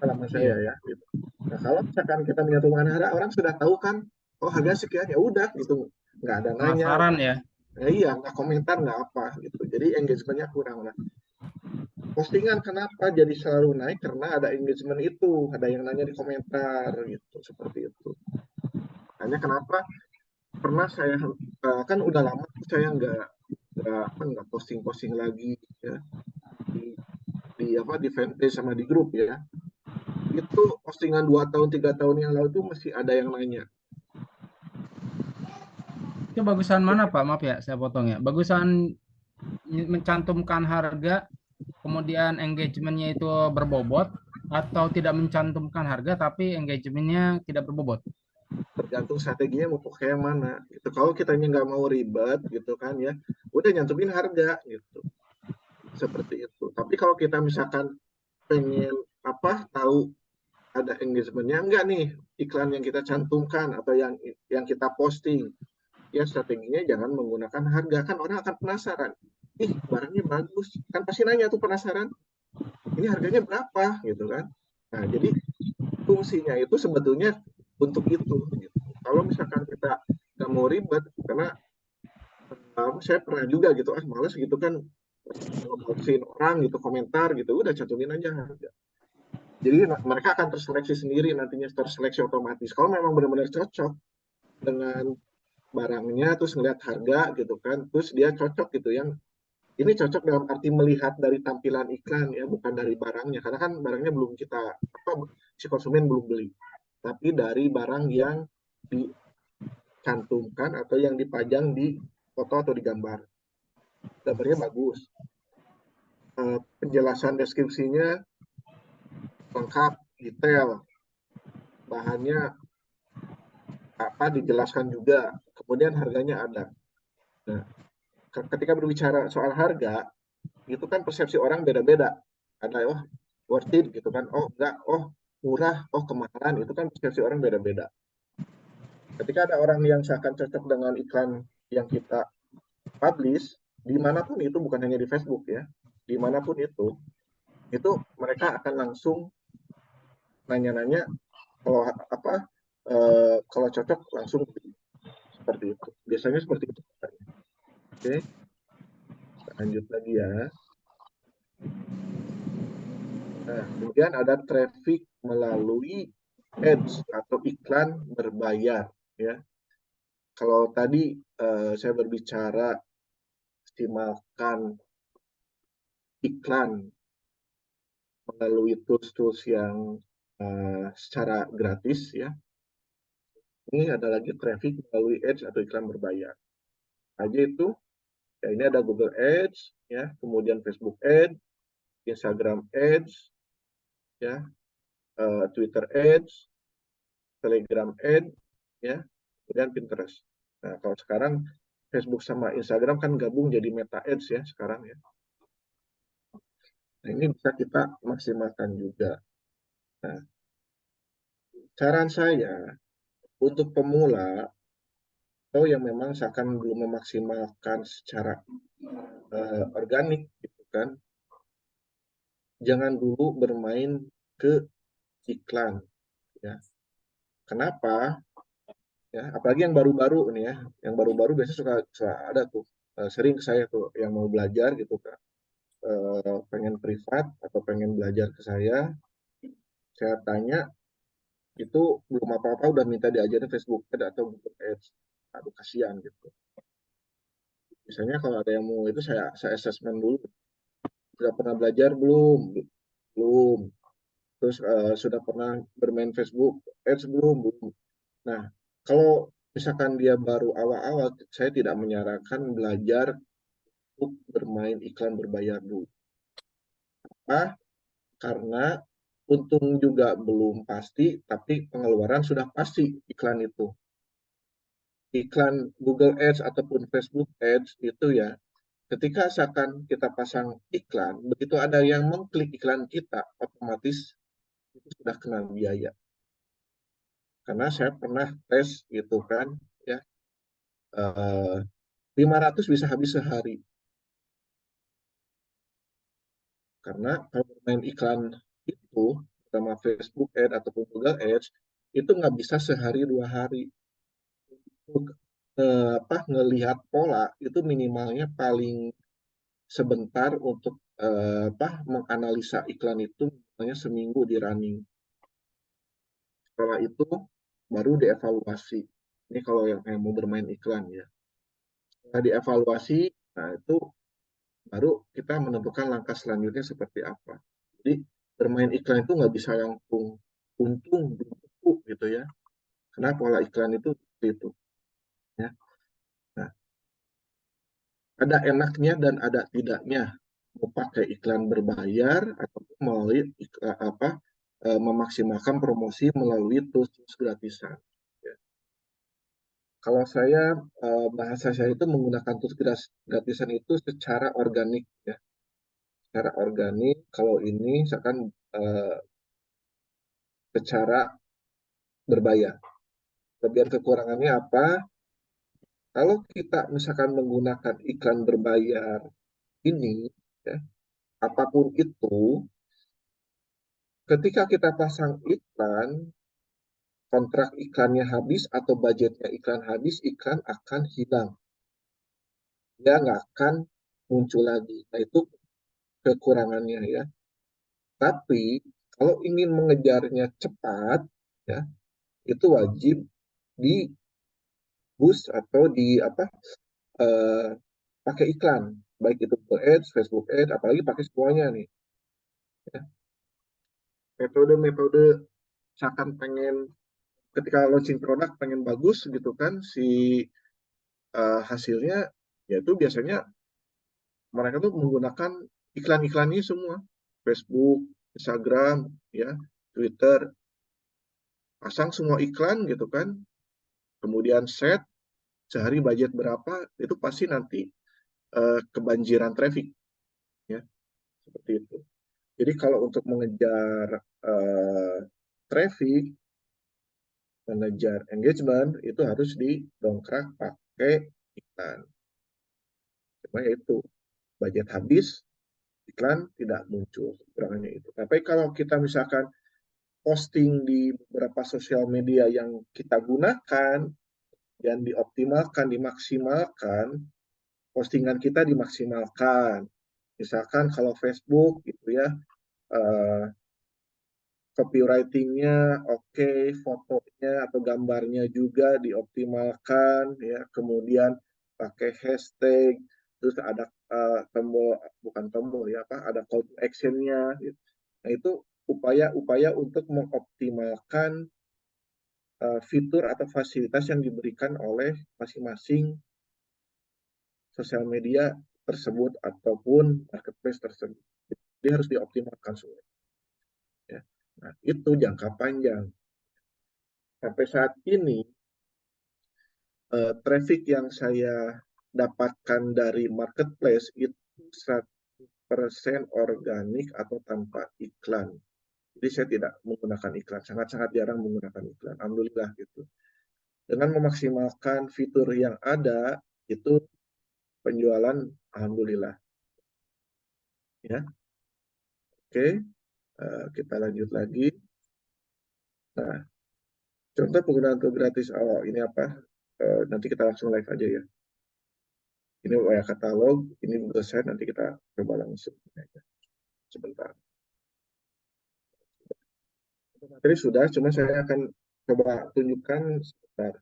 [SPEAKER 1] Pengalaman saya ya. Gitu. Nah, kalau misalkan kita menyantumkan harga, orang sudah tahu kan, oh harga sekian, ya udah gitu, nggak ada nanya.
[SPEAKER 3] Penasaran ya?
[SPEAKER 1] Iya, nggak komentar, nggak apa gitu. Jadi engagement-nya kurang lah. Postingan kenapa jadi selalu naik? Karena ada engagement itu, ada yang nanya di komentar gitu, seperti itu. Makanya kenapa pernah saya kan udah lama saya nggak posting lagi ya di fanpage sama di grup ya. Itu postingan 2 tahun 3 tahun yang lalu itu masih ada yang nanya.
[SPEAKER 3] Itu bagusan mana Pak? Maaf ya, saya potong ya. Bagusan mencantumkan harga, kemudian engagementnya itu berbobot, atau tidak mencantumkan harga tapi engagementnya tidak berbobot?
[SPEAKER 1] Tergantung strateginya mau pakai yang mana. Gitu. Kalau kitanya nggak mau ribet gitu kan ya, udah nyantumin harga gitu. Seperti itu. Tapi kalau kita misalkan pengen tahu ada engagementnya enggak nih iklan yang kita cantumkan atau yang kita posting, ya strateginya jangan menggunakan harga, kan orang akan penasaran, ih barangnya bagus, kan pasti nanya tuh penasaran, ini harganya berapa gitu kan. Nah jadi fungsinya itu sebetulnya untuk itu gitu. Kalau misalkan kita nggak mau ribet, karena saya pernah juga gitu, males gitu kan ngomongin orang gitu, komentar gitu, udah cantumin aja harga. Jadi mereka akan terseleksi sendiri, nantinya terseleksi otomatis. Kalau memang benar-benar cocok dengan barangnya, terus ngeliat harga gitu kan, terus dia cocok gitu, yang ini cocok dalam arti melihat dari tampilan iklan ya, bukan dari barangnya, karena kan barangnya belum si konsumen belum beli, tapi dari barang yang dicantumkan atau yang dipajang di foto atau di gambar. Gambarnya bagus, penjelasan deskripsinya lengkap, detail, bahannya dijelaskan juga, kemudian harganya ada. Nah, ketika berbicara soal harga, itu kan persepsi orang beda-beda. Ada worth it gitu kan, enggak, murah, kemahalan, itu kan persepsi orang beda-beda. Ketika ada orang yang seakan cocok dengan iklan yang kita publish, dimanapun itu, bukan hanya di Facebook ya, dimanapun itu mereka akan langsung nanya-nanya, kalau cocok langsung seperti itu. Biasanya seperti itu. Oke, lanjut lagi ya. Nah, kemudian ada traffic melalui ads atau iklan berbayar ya. Kalau tadi saya berbicara optimalkan iklan melalui tools-tools yang secara gratis ya. Ini ada lagi traffic melalui ads atau iklan berbayar. Aja itu ya, ini ada Google Ads ya, kemudian Facebook Ads, Instagram Ads ya, Twitter Ads, Telegram Ads ya, kemudian Pinterest. Nah, kalau sekarang Facebook sama Instagram kan gabung jadi Meta Ads ya sekarang ya. Nah, ini bisa kita maksimalkan juga. Nah, saran saya untuk pemula atau yang memang seakan belum memaksimalkan secara organik gitu kan, jangan dulu bermain ke iklan ya. Kenapa? Ya, apalagi yang baru-baru nih ya, yang baru-baru biasanya suka ada tuh, sering ke saya tuh yang mau belajar gitu kan, pengen privat atau pengen belajar ke saya tanya itu belum apa-apa udah minta diajarin Facebook Ads atau Google Ads. Aduh kasihan gitu. Misalnya kalau ada yang mau itu saya assessment dulu. Sudah pernah belajar belum? Belum. Terus sudah pernah bermain Facebook Ads belum? Belum. Nah, kalau misalkan dia baru awal-awal, saya tidak menyarankan belajar untuk bermain iklan berbayar dulu. Apa? Karena untung juga belum pasti, tapi pengeluaran sudah pasti iklan itu. Iklan Google Ads ataupun Facebook Ads itu ya, ketika asalkan kita pasang iklan, begitu ada yang mengklik iklan kita, otomatis itu sudah kena biaya. Karena saya pernah tes gitu kan, ya 500 bisa habis sehari. Karena kalau bermain iklan itu, sama Facebook Ads ataupun Google Ads, itu nggak bisa sehari 2 hari. Untuk ngelihat pola itu minimalnya paling sebentar untuk menganalisa iklan itu misalnya seminggu di running. Setelah itu baru dievaluasi. Ini kalau yang mau bermain iklan ya. Setelah dievaluasi, nah itu baru kita menentukan langkah selanjutnya seperti apa. Jadi bermain iklan itu nggak bisa langsung untung gitu ya. Karena pola iklan itu seperti itu. Ya. Nah, ada enaknya dan ada tidaknya mau pakai iklan berbayar atau melalui memaksimalkan promosi melalui tools gratisan. Ya. Kalau saya bahasa saya itu menggunakan tools gratisan itu secara organik ya. Secara organik kalau ini misalkan secara berbayar. Kelebihan kekurangannya apa? Kalau kita misalkan menggunakan iklan berbayar ini ya, apapun itu, ketika kita pasang iklan, kontrak iklannya habis atau budgetnya iklan habis, iklan akan hilang. Dia nggak akan muncul lagi. Nah, itu kekurangannya ya. Tapi kalau ingin mengejarnya cepat, ya itu wajib di boost atau di pakai iklan, baik itu Google Ads, Facebook Ads, apalagi pakai semuanya nih. Ya. Metode-metode misalkan pengen ketika launching produk pengen bagus gitu kan si hasilnya yaitu biasanya mereka tuh menggunakan iklan-iklan ini semua, Facebook, Instagram, ya, Twitter, pasang semua iklan gitu kan, kemudian set sehari budget berapa, itu pasti nanti kebanjiran traffic, ya, seperti itu. Jadi kalau untuk mengejar traffic, mengejar engagement, itu harus didongkrak pakai iklan. Cuma itu budget habis, iklan tidak muncul, kekurangannya itu. Tapi kalau kita misalkan posting di beberapa sosial media yang kita gunakan dan dioptimalkan, dimaksimalkan, postingan kita dimaksimalkan. Misalkan kalau Facebook gitu ya, copywriting-nya oke, fotonya atau gambarnya juga dioptimalkan, ya, kemudian pakai hashtag, terus ada tombol, bukan tombol ya, ada call to action-nya. Gitu. Nah itu upaya-upaya untuk mengoptimalkan fitur atau fasilitas yang diberikan oleh masing-masing sosial media tersebut ataupun marketplace tersebut. Jadi harus dioptimalkan semua. Ya. Nah, itu jangka panjang. Sampai saat ini, traffic yang saya dapatkan dari marketplace itu 100% organik atau tanpa iklan. Jadi saya tidak menggunakan iklan, sangat-sangat jarang menggunakan iklan. Alhamdulillah gitu. Dengan memaksimalkan fitur yang ada, itu penjualan alhamdulillah. Ya, oke. Kita lanjut lagi. Nah, contoh penggunaan tool gratis awal ini apa? Nanti kita langsung live aja ya. Ini WA katalog, ini Google Sheet, nanti kita coba langsung aja. Sebentar. Materi sudah, cuma saya akan coba tunjukkan sebentar.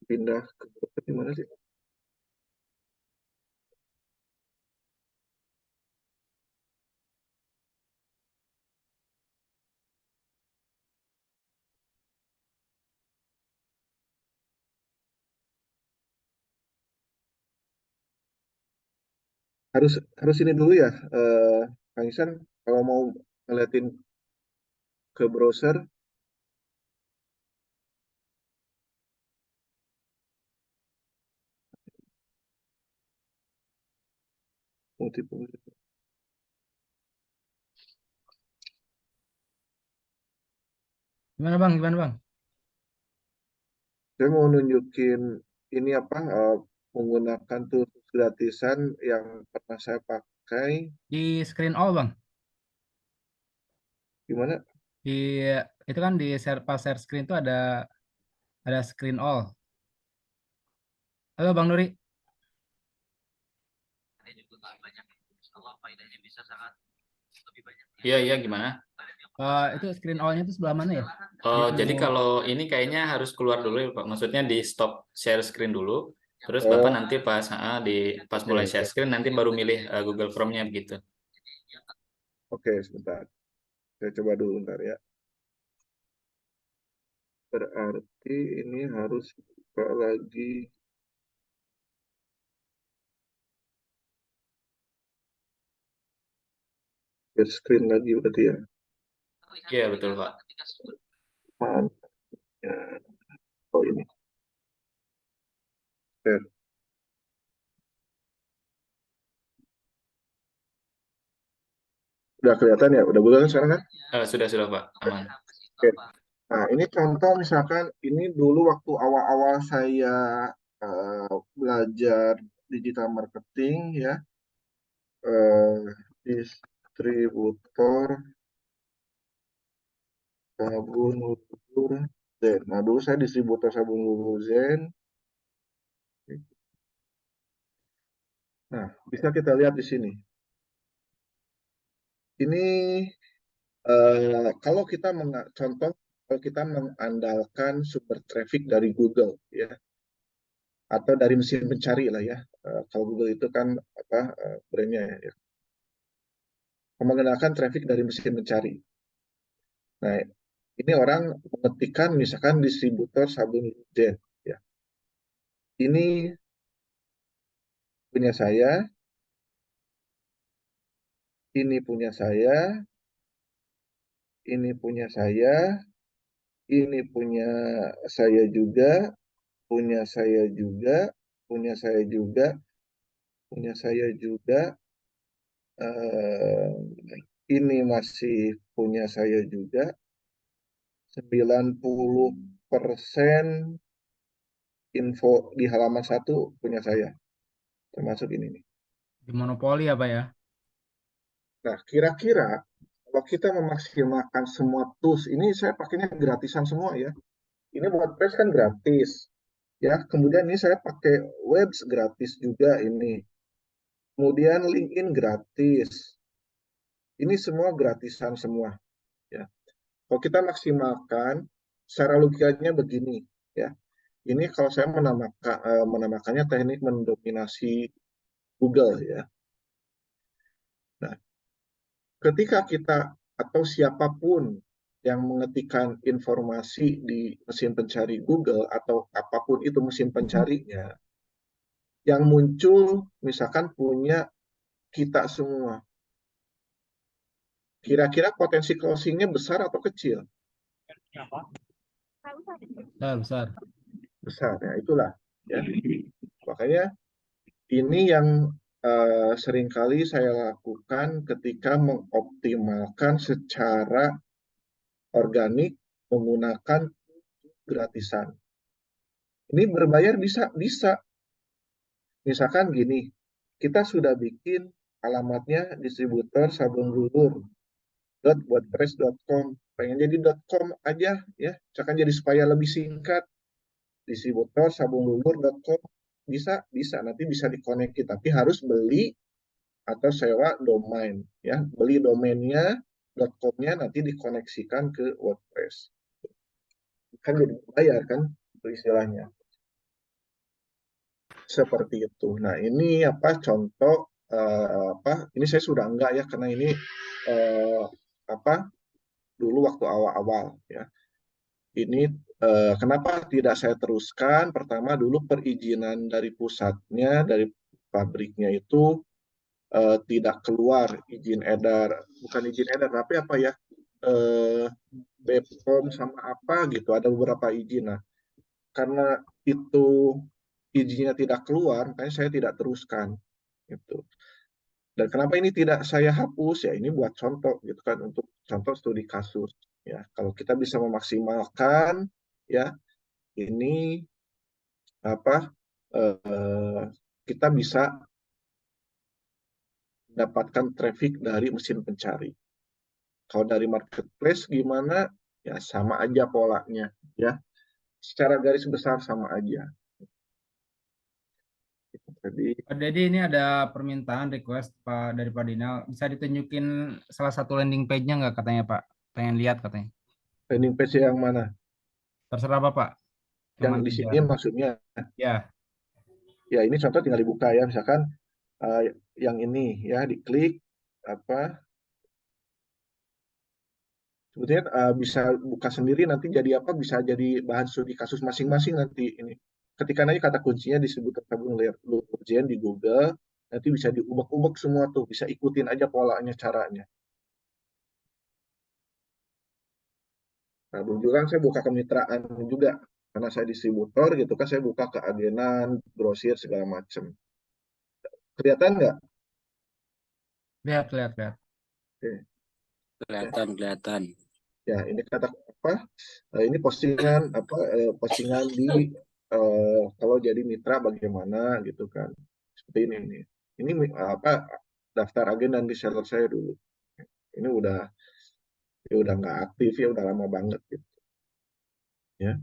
[SPEAKER 1] Pindah ke gimana sih? Harus ini dulu ya, Kang Isan, kalau mau ngeliatin ke browser, multiple.
[SPEAKER 3] Gimana Bang? Gimana Bang?
[SPEAKER 1] Saya mau nunjukin ini apa, menggunakan tools gratisan yang pernah saya pakai.
[SPEAKER 3] Di screen all Bang.
[SPEAKER 1] Gimana?
[SPEAKER 3] Di itu kan di share pas share screen itu ada screen all. Halo Bang Nuri.
[SPEAKER 2] Iya, iya, gimana?
[SPEAKER 3] Itu screen all-nya itu sebelah mana ya?
[SPEAKER 2] Oh,
[SPEAKER 3] Yang
[SPEAKER 2] jadi
[SPEAKER 3] mau-
[SPEAKER 2] kalau ini kayaknya harus keluar dulu ya, Pak. Maksudnya di stop share screen dulu. Terus
[SPEAKER 1] Oh,
[SPEAKER 2] Bapak nanti pas mulai
[SPEAKER 1] oke.
[SPEAKER 2] share screen nanti baru milih Google Chrome-nya begitu.
[SPEAKER 1] Oke, sebentar. Saya coba dulu bentar ya. Berarti ini harus buka lagi. Share screen lagi berarti ya.
[SPEAKER 2] Iya, betul, Pak.
[SPEAKER 1] Mana? Oh ini. Share. Udah kelihatan ya? Udah buka kan sekarang kan?
[SPEAKER 2] Sudah, Pak. Aman.
[SPEAKER 1] Oke. Nah, ini contoh misalkan ini dulu waktu awal-awal saya belajar digital marketing ya, distributor sabun Luluzen Zen. Nah, dulu saya distributor sabun Luluzen. Nah, bisa kita lihat di sini. Ini kalau kita contoh kalau kita mengandalkan sumber traffic dari Google ya, atau dari mesin pencari lah ya. Kalau Google itu kan apa brandnya ya. Menggunakan traffic dari mesin pencari. Nah, ini orang mengetikkan misalkan distributor sabun Luluzen ya. Ini punya saya, ini punya saya, ini punya saya, ini punya saya juga, punya saya juga, punya saya juga, punya saya juga. Eh, ini masih punya saya juga. 90% info di halaman 1 punya saya, termasuk ini nih.
[SPEAKER 3] Di monopoli apa ya?
[SPEAKER 1] Nah, kira-kira kalau kita memaksimalkan semua tools, ini saya pakainya gratisan semua ya. Ini WordPress kan gratis. Ya, kemudian ini saya pakai Webs gratis juga ini. Kemudian LinkedIn gratis. Ini semua gratisan semua ya. Kalau kita maksimalkan secara logikanya begini ya. Ini kalau saya menamakannya teknik mendominasi Google ya. Nah, ketika kita atau siapapun yang mengetikkan informasi di mesin pencari Google atau apapun itu mesin pencarinya, yang muncul misalkan punya kita semua. Kira-kira potensi closing-nya besar atau kecil?
[SPEAKER 3] Besar.
[SPEAKER 1] besar. Ya, itulah ya. Makanya ini yang seringkali saya lakukan ketika mengoptimalkan secara organik menggunakan gratisan. Ini berbayar bisa, bisa. Misalkan gini, kita sudah bikin alamatnya distributor sabun lulur .wordpress.com, pengen jadi .com aja ya, misalkan jadi supaya lebih singkat, distributor sabunlulur.com, bisa nanti bisa dikoneksi, tapi harus beli atau sewa domain ya, beli domainnya .com-nya nanti dikoneksikan ke WordPress, kan jadi bayar kan itu istilahnya seperti itu. Nah ini apa contoh ini saya sudah enggak ya karena ini apa dulu waktu awal-awal ya. Ini kenapa tidak saya teruskan? Pertama dulu perizinan dari pusatnya, dari pabriknya itu tidak keluar izin edar, bukan izin edar, tapi apa ya, BPOM sama apa gitu, ada beberapa izin. Nah, karena itu izinnya tidak keluar, makanya saya tidak teruskan. Gitu. Dan kenapa ini tidak saya hapus? Ya ini buat contoh gitu kan, untuk contoh studi kasus. Ya, kalau kita bisa memaksimalkan ya ini apa kita bisa mendapatkan traffic dari mesin pencari. Kalau dari marketplace gimana? Ya sama aja polanya ya. Secara garis besar sama aja. Jadi
[SPEAKER 3] Pak Dedi, ini ada permintaan request Pak dari Pak Dinal. Bisa ditunjukin salah satu landing page-nya nggak katanya Pak? Pengen lihat katanya.
[SPEAKER 1] landing page yang mana?
[SPEAKER 3] Terserah Bapak. Yang
[SPEAKER 1] Yang
[SPEAKER 3] mana
[SPEAKER 1] di
[SPEAKER 3] aja.
[SPEAKER 1] sini maksudnya
[SPEAKER 3] Ya,
[SPEAKER 1] ya ini contoh tinggal dibuka ya, misalkan yang ini ya diklik apa sebetulnya bisa buka sendiri, nanti jadi apa, bisa jadi bahan studi kasus masing-masing nanti ini. Ketika nanti kata kuncinya disebut tabung Lurjen di Google, nanti bisa diubek-ubek semua tuh, bisa ikutin aja polanya, caranya. Nah, dulu juga kan saya buka kemitraan juga, karena saya distributor gitu kan, saya buka ke agenan, grosir segala macam. Kelihatan nggak?
[SPEAKER 3] lihat, lihat, lihat.
[SPEAKER 1] Oke.
[SPEAKER 8] Kelihatan.
[SPEAKER 1] Ya, ini kata apa? Ini postingan apa? Postingan di kalau jadi mitra bagaimana gitu kan? Seperti ini nih. Ini apa? Daftar agen dan reseller saya dulu. Ini udah nggak aktif ya, udah lama banget gitu. Ya,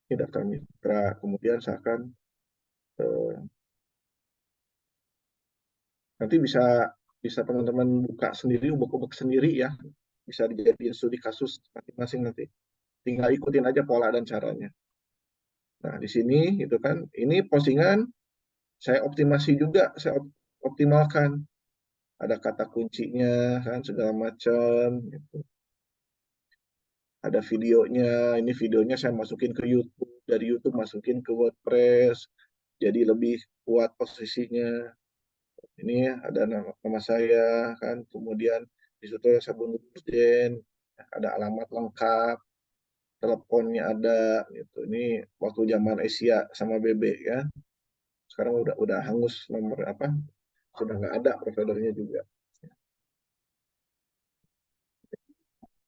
[SPEAKER 1] ini daftar mitra. Kemudian misalkan nanti bisa bisa teman-teman buka sendiri, ubek-ubek sendiri ya. Bisa dijadiin studi kasus masing-masing nanti. Tinggal ikutin aja pola dan caranya. Nah, di sini itu kan, ini postingan saya optimasi juga, saya optimalkan. Ada kata kuncinya kan segala macam gitu. Ada videonya, ini videonya saya masukin ke YouTube, dari YouTube masukin ke WordPress, jadi lebih kuat posisinya. Ini ada nama saya kan, kemudian di situ sabun Lurjen, ada alamat lengkap, teleponnya ada gitu. Ini waktu zaman Asia sama BB ya. Sekarang udah hangus nomor apa? Sudah nggak ada providernya juga.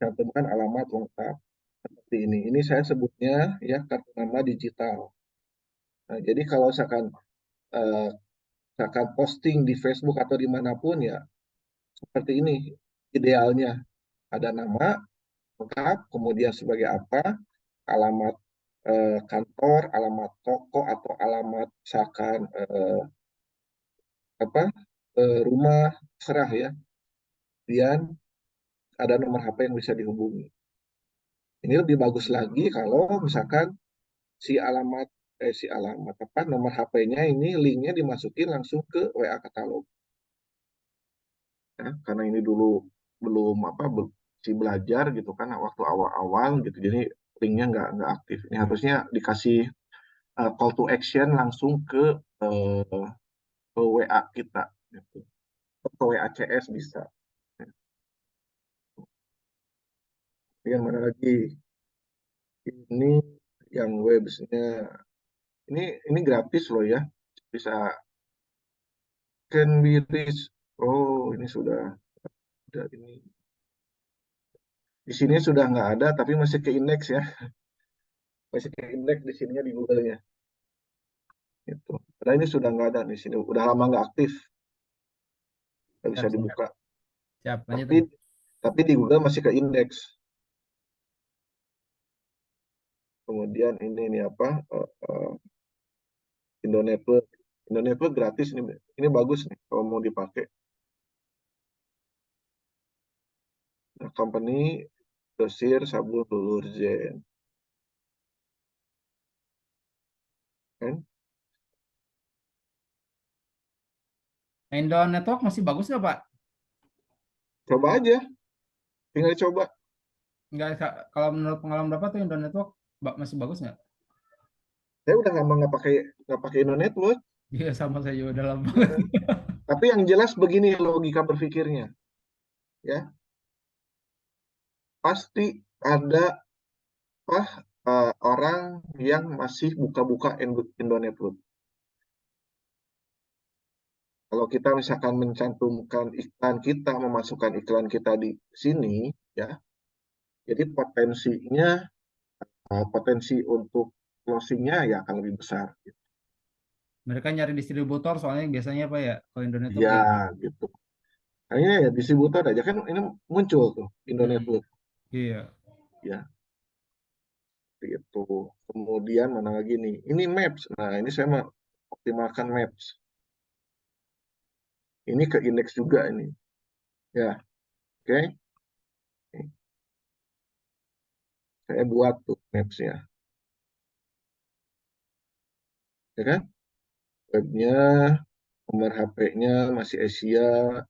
[SPEAKER 1] Cantumkan alamat lengkap seperti ini. Ini saya sebutnya ya kartu nama digital. Nah, jadi kalau eh, misalkan posting di Facebook atau dimanapun ya seperti ini idealnya, ada nama lengkap, kemudian sebagai apa, alamat kantor, alamat toko atau alamat misalkan apa rumah, serah ya. Kemudian ada nomor HP yang bisa dihubungi. Ini lebih bagus lagi kalau misalkan si alamat apa nomor HP-nya ini linknya dimasukin langsung ke WA katalog. Ya, karena ini dulu belum apa si belajar gitu kan waktu awal-awal gitu, jadi linknya nggak aktif. Ini harusnya dikasih call to action langsung uh, ke WA kita, gitu. Ke WA CS bisa. Yang mana lagi? Ini yang websnya. Ini gratis loh ya. Bisa can be reached. Oh, ini sudah ini. Di sini sudah nggak ada, tapi masih ke indeks ya. Masih ke indeks di sininya di Google-nya. Gitu. Padahal ini sudah nggak ada di sini. Udah lama nggak aktif. Nggak bisa
[SPEAKER 3] Siap, siap.
[SPEAKER 1] dibuka.
[SPEAKER 3] Siap, lanjut.
[SPEAKER 1] Tapi di Google masih ke indeks. Kemudian ini apa? Indonetwork. Indonetwork gratis nih. Ini bagus nih kalau mau dipakai. Nah, company, Dosir, Sabun, Dulur, Zen. Kan?
[SPEAKER 3] Indo Network masih bagus nggak, Pak?
[SPEAKER 1] Coba aja. Tinggal coba.
[SPEAKER 3] Nggak, kalau menurut pengalaman Bapak tuh Indo Network masih bagus nggak?
[SPEAKER 1] Saya udah lama nggak pakai Indonetwork.
[SPEAKER 3] Iya, sama saya juga udah lama.
[SPEAKER 1] Tapi yang jelas begini logika berpikirnya. Ya, pasti ada orang yang masih buka-buka Indonetwork. Kalau kita misalkan mencantumkan iklan kita, memasukkan iklan kita di sini, ya, jadi potensi untuk closingnya ya akan lebih besar.
[SPEAKER 3] Mereka nyari distributor soalnya biasanya apa ya? Kalau Indo Network
[SPEAKER 1] Ya,
[SPEAKER 3] gitu.
[SPEAKER 1] gitu. Hanya ya distributor aja kan ini muncul tuh Indonetwork,
[SPEAKER 3] Iya.
[SPEAKER 1] ya, gitu. Kemudian mana lagi nih? Ini Maps. Nah, ini saya mau optimalkan Maps. Ini ke indeks juga ini. Ya, oke. Saya buat tuh Maps-nya. Ya kan? Webnya, nomor HP-nya masih Asia.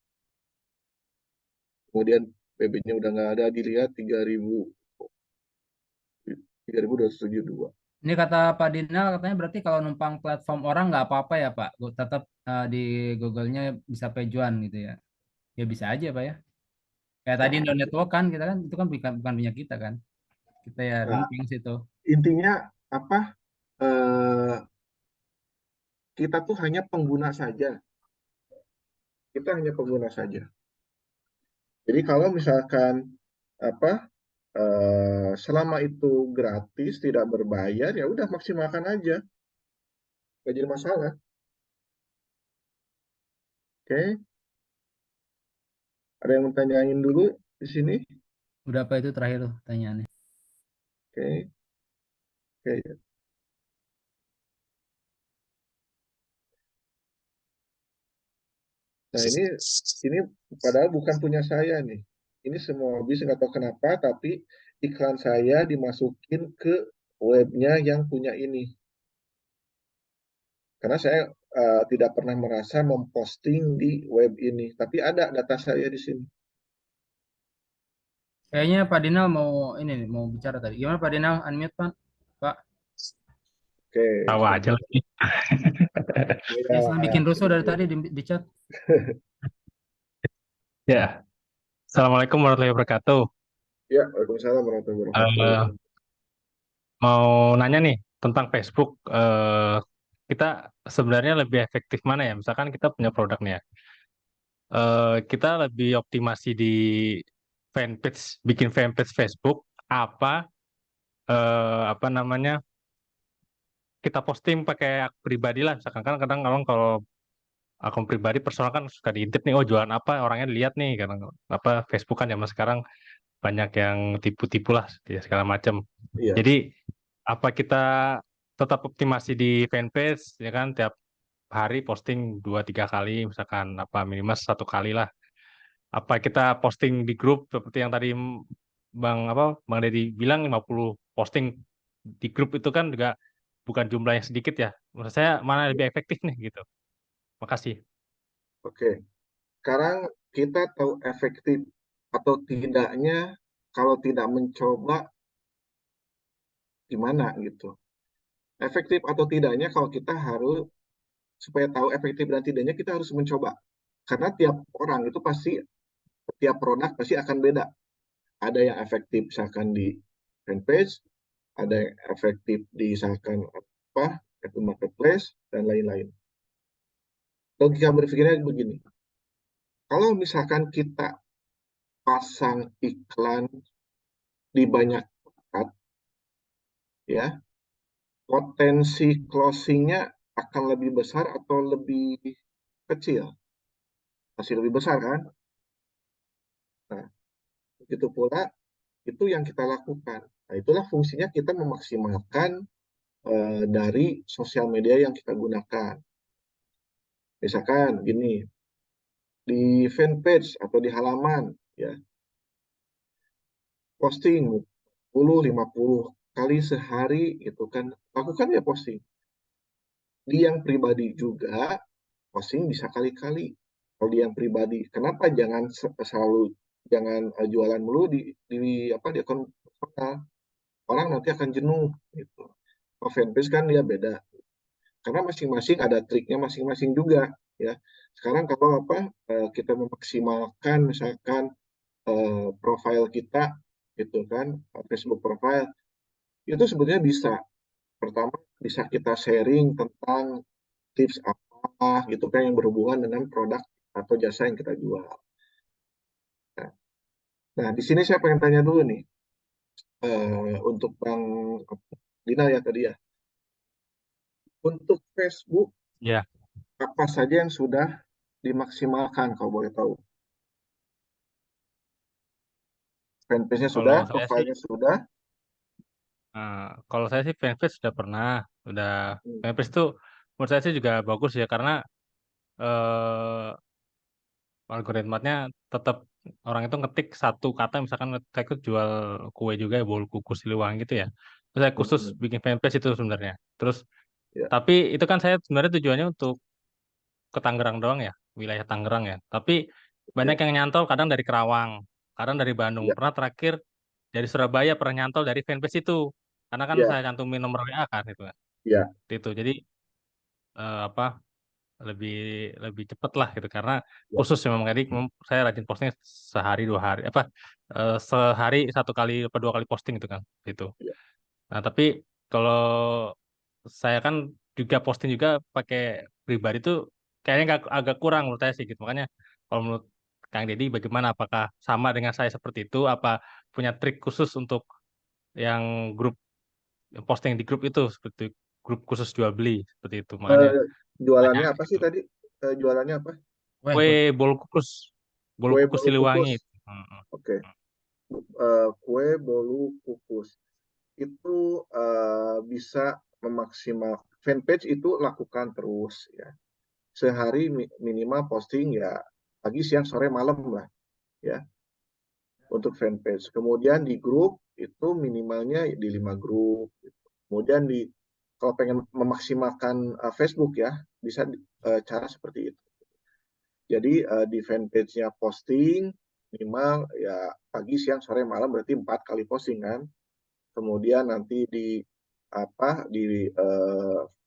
[SPEAKER 1] Kemudian PB-nya udah nggak ada, dilihat 3.272.
[SPEAKER 3] Ini kata Pak Dinal katanya berarti kalau numpang platform orang nggak apa-apa ya Pak. Tetap di Google-nya bisa pejuan gitu ya. Ya bisa aja Pak ya. Kayak tadi Indo Network kan kita kan itu kan bukan punya kita kan. Kita ya
[SPEAKER 1] Nah,
[SPEAKER 3] numpang situ.
[SPEAKER 1] intinya apa? Eh, kita tuh hanya pengguna saja. Kita hanya pengguna saja. Jadi kalau misalkan apa selama itu gratis, tidak berbayar, ya udah maksimalkan aja, nggak jadi masalah. Oke, ada yang mau tanyain dulu di sini?
[SPEAKER 3] Udah apa itu terakhir tuh tanyaannya.
[SPEAKER 1] Oke, oke. Nah ini padahal bukan punya saya nih. Ini semua habis nggak tahu kenapa, tapi iklan saya dimasukin ke webnya yang punya ini. Karena saya tidak pernah merasa memposting di web ini, tapi ada data saya di sini.
[SPEAKER 3] Kayaknya Pak Dinal mau ini nih, mau bicara tadi. Gimana Pak Dinal? Unmute Pak. Pak.
[SPEAKER 1] Oke,
[SPEAKER 7] Tahu aja lagi.
[SPEAKER 3] Ya, sedang bikin rusuh dari
[SPEAKER 1] ya.
[SPEAKER 3] tadi di chat.
[SPEAKER 7] Ya, Assalamualaikum warahmatullahi wabarakatuh.
[SPEAKER 1] Ya, Waalaikumsalam warahmatullahi wabarakatuh.
[SPEAKER 7] Eh, mau nanya nih tentang Facebook. Kita sebenarnya lebih efektif mana ya? Misalkan kita punya produk nih ya. Kita lebih optimasi di fanpage, bikin fanpage Facebook apa apa namanya? Kita posting pakai akun pribadi lah. Misalkan kan kadang kalau akun pribadi personal kan suka diintip nih, oh jualan apa orangnya lihat nih, kadang apa Facebook kan zaman sekarang banyak yang tipu-tipu lah ya segala macam.
[SPEAKER 1] Iya.
[SPEAKER 7] Jadi apa kita tetap optimasi di fanpage ya kan tiap hari posting 2-3 kali misalkan apa minimal 1 kali lah. Apa kita posting di grup seperti yang tadi Bang Deddy bilang 50 posting di grup itu kan juga bukan jumlah yang sedikit ya. Menurut saya mana lebih efektif nih gitu. Makasih.
[SPEAKER 1] Oke. Sekarang kita tahu efektif atau tidaknya kalau tidak mencoba gimana gitu. Efektif atau tidaknya kalau kita harus supaya tahu efektif dan tidaknya kita harus mencoba. Karena tiap orang itu pasti tiap produk pasti akan beda. Ada yang efektif misalkan di fanpage, ada yang efektif di misalkan apa, itu marketplace dan lain-lain. Logika berpikirnya begini, kalau misalkan kita pasang iklan di banyak tempat, ya, potensi closing-nya akan lebih besar atau lebih kecil? Masih lebih besar kan? Nah, begitu pula itu yang kita lakukan. Nah, itulah fungsinya kita memaksimalkan dari sosial media yang kita gunakan. Misalkan gini, di fanpage atau di halaman, ya, posting 10-50 kali sehari itu kan, lakukan ya posting. Di yang pribadi juga posting bisa kali-kali. Kalau di yang pribadi, kenapa jangan selalu jangan jualan mulu di apa di akun personal? Orang nanti akan jenuh gitu. Kalau fanpage kan dia beda. Karena masing-masing ada triknya masing-masing juga ya. Sekarang kalau apa kita memaksimalkan misalkan profil kita gitu kan, Facebook profile itu sebenarnya bisa. Pertama bisa kita sharing tentang tips apa gitu kan yang berhubungan dengan produk atau jasa yang kita jual. Nah, di sini saya pengen tanya dulu nih untuk Bang Dina ya tadi ya. Untuk Facebook
[SPEAKER 7] Ya,
[SPEAKER 1] apa saja yang sudah dimaksimalkan kalau boleh tahu? Fanpage-nya sudah,
[SPEAKER 7] kalau saya sih,
[SPEAKER 1] profilnya sudah.
[SPEAKER 7] kalau saya sih fanpage sudah pernah, udah
[SPEAKER 1] Hmm.
[SPEAKER 7] fanpage itu menurut saya sih juga bagus ya karena eh, algoritmanya tetap orang itu ngetik satu kata, misalkan saya tuh jual kue juga ya, bolu kukus Siliwangi gitu ya. Terus saya khusus
[SPEAKER 1] Hmm.
[SPEAKER 7] bikin fanpage itu sebenarnya. Terus
[SPEAKER 1] Ya,
[SPEAKER 7] tapi itu kan saya sebenarnya tujuannya untuk ke Tangerang doang ya, wilayah Tangerang ya. Tapi banyak
[SPEAKER 1] ya,
[SPEAKER 7] yang nyantol kadang dari Kerawang, kadang dari Bandung.
[SPEAKER 1] ya,
[SPEAKER 7] Pernah terakhir dari Surabaya pernah nyantol dari fanpage itu. Karena kan
[SPEAKER 1] ya,
[SPEAKER 7] saya cantumin nomor WA kan itu.
[SPEAKER 1] ya,
[SPEAKER 7] Itu. Jadi apa lebih lebih cepet lah gitu karena
[SPEAKER 1] ya.
[SPEAKER 7] khusus memang tadi saya rajin posting sehari 2 hari apa sehari 1 kali atau 2 kali posting itu kan itu.
[SPEAKER 1] Ya.
[SPEAKER 7] Nah tapi kalau saya kan juga posting juga pakai pribadi tuh kayaknya agak kurang menurut saya sih gitu. Makanya kalau menurut Kang Deddy bagaimana? Apakah sama dengan saya seperti itu? Apa punya trik khusus untuk yang grup posting di grup itu seperti grup khusus jual beli seperti itu? Makanya
[SPEAKER 1] Eh,
[SPEAKER 7] tanya
[SPEAKER 1] jualannya apa sih
[SPEAKER 7] gitu.
[SPEAKER 1] tadi? Jualannya apa?
[SPEAKER 7] Kue bolu kukus, bolu
[SPEAKER 1] Kue
[SPEAKER 7] kukus
[SPEAKER 1] bolu
[SPEAKER 7] Siliwangi.
[SPEAKER 1] kukus.
[SPEAKER 7] Heeh.
[SPEAKER 1] Oke. Kue bolu kukus itu bisa memaksimal fanpage itu lakukan terus ya. Sehari minimal posting ya pagi, siang, sore, malam lah ya untuk fanpage. Kemudian di grup itu minimalnya di 5 grup. Kemudian kalau pengen memaksimalkan Facebook ya bisa cara seperti itu. Jadi di fanpage-nya posting minimal ya pagi, siang, sore, malam berarti 4 kali posting kan. Kemudian nanti di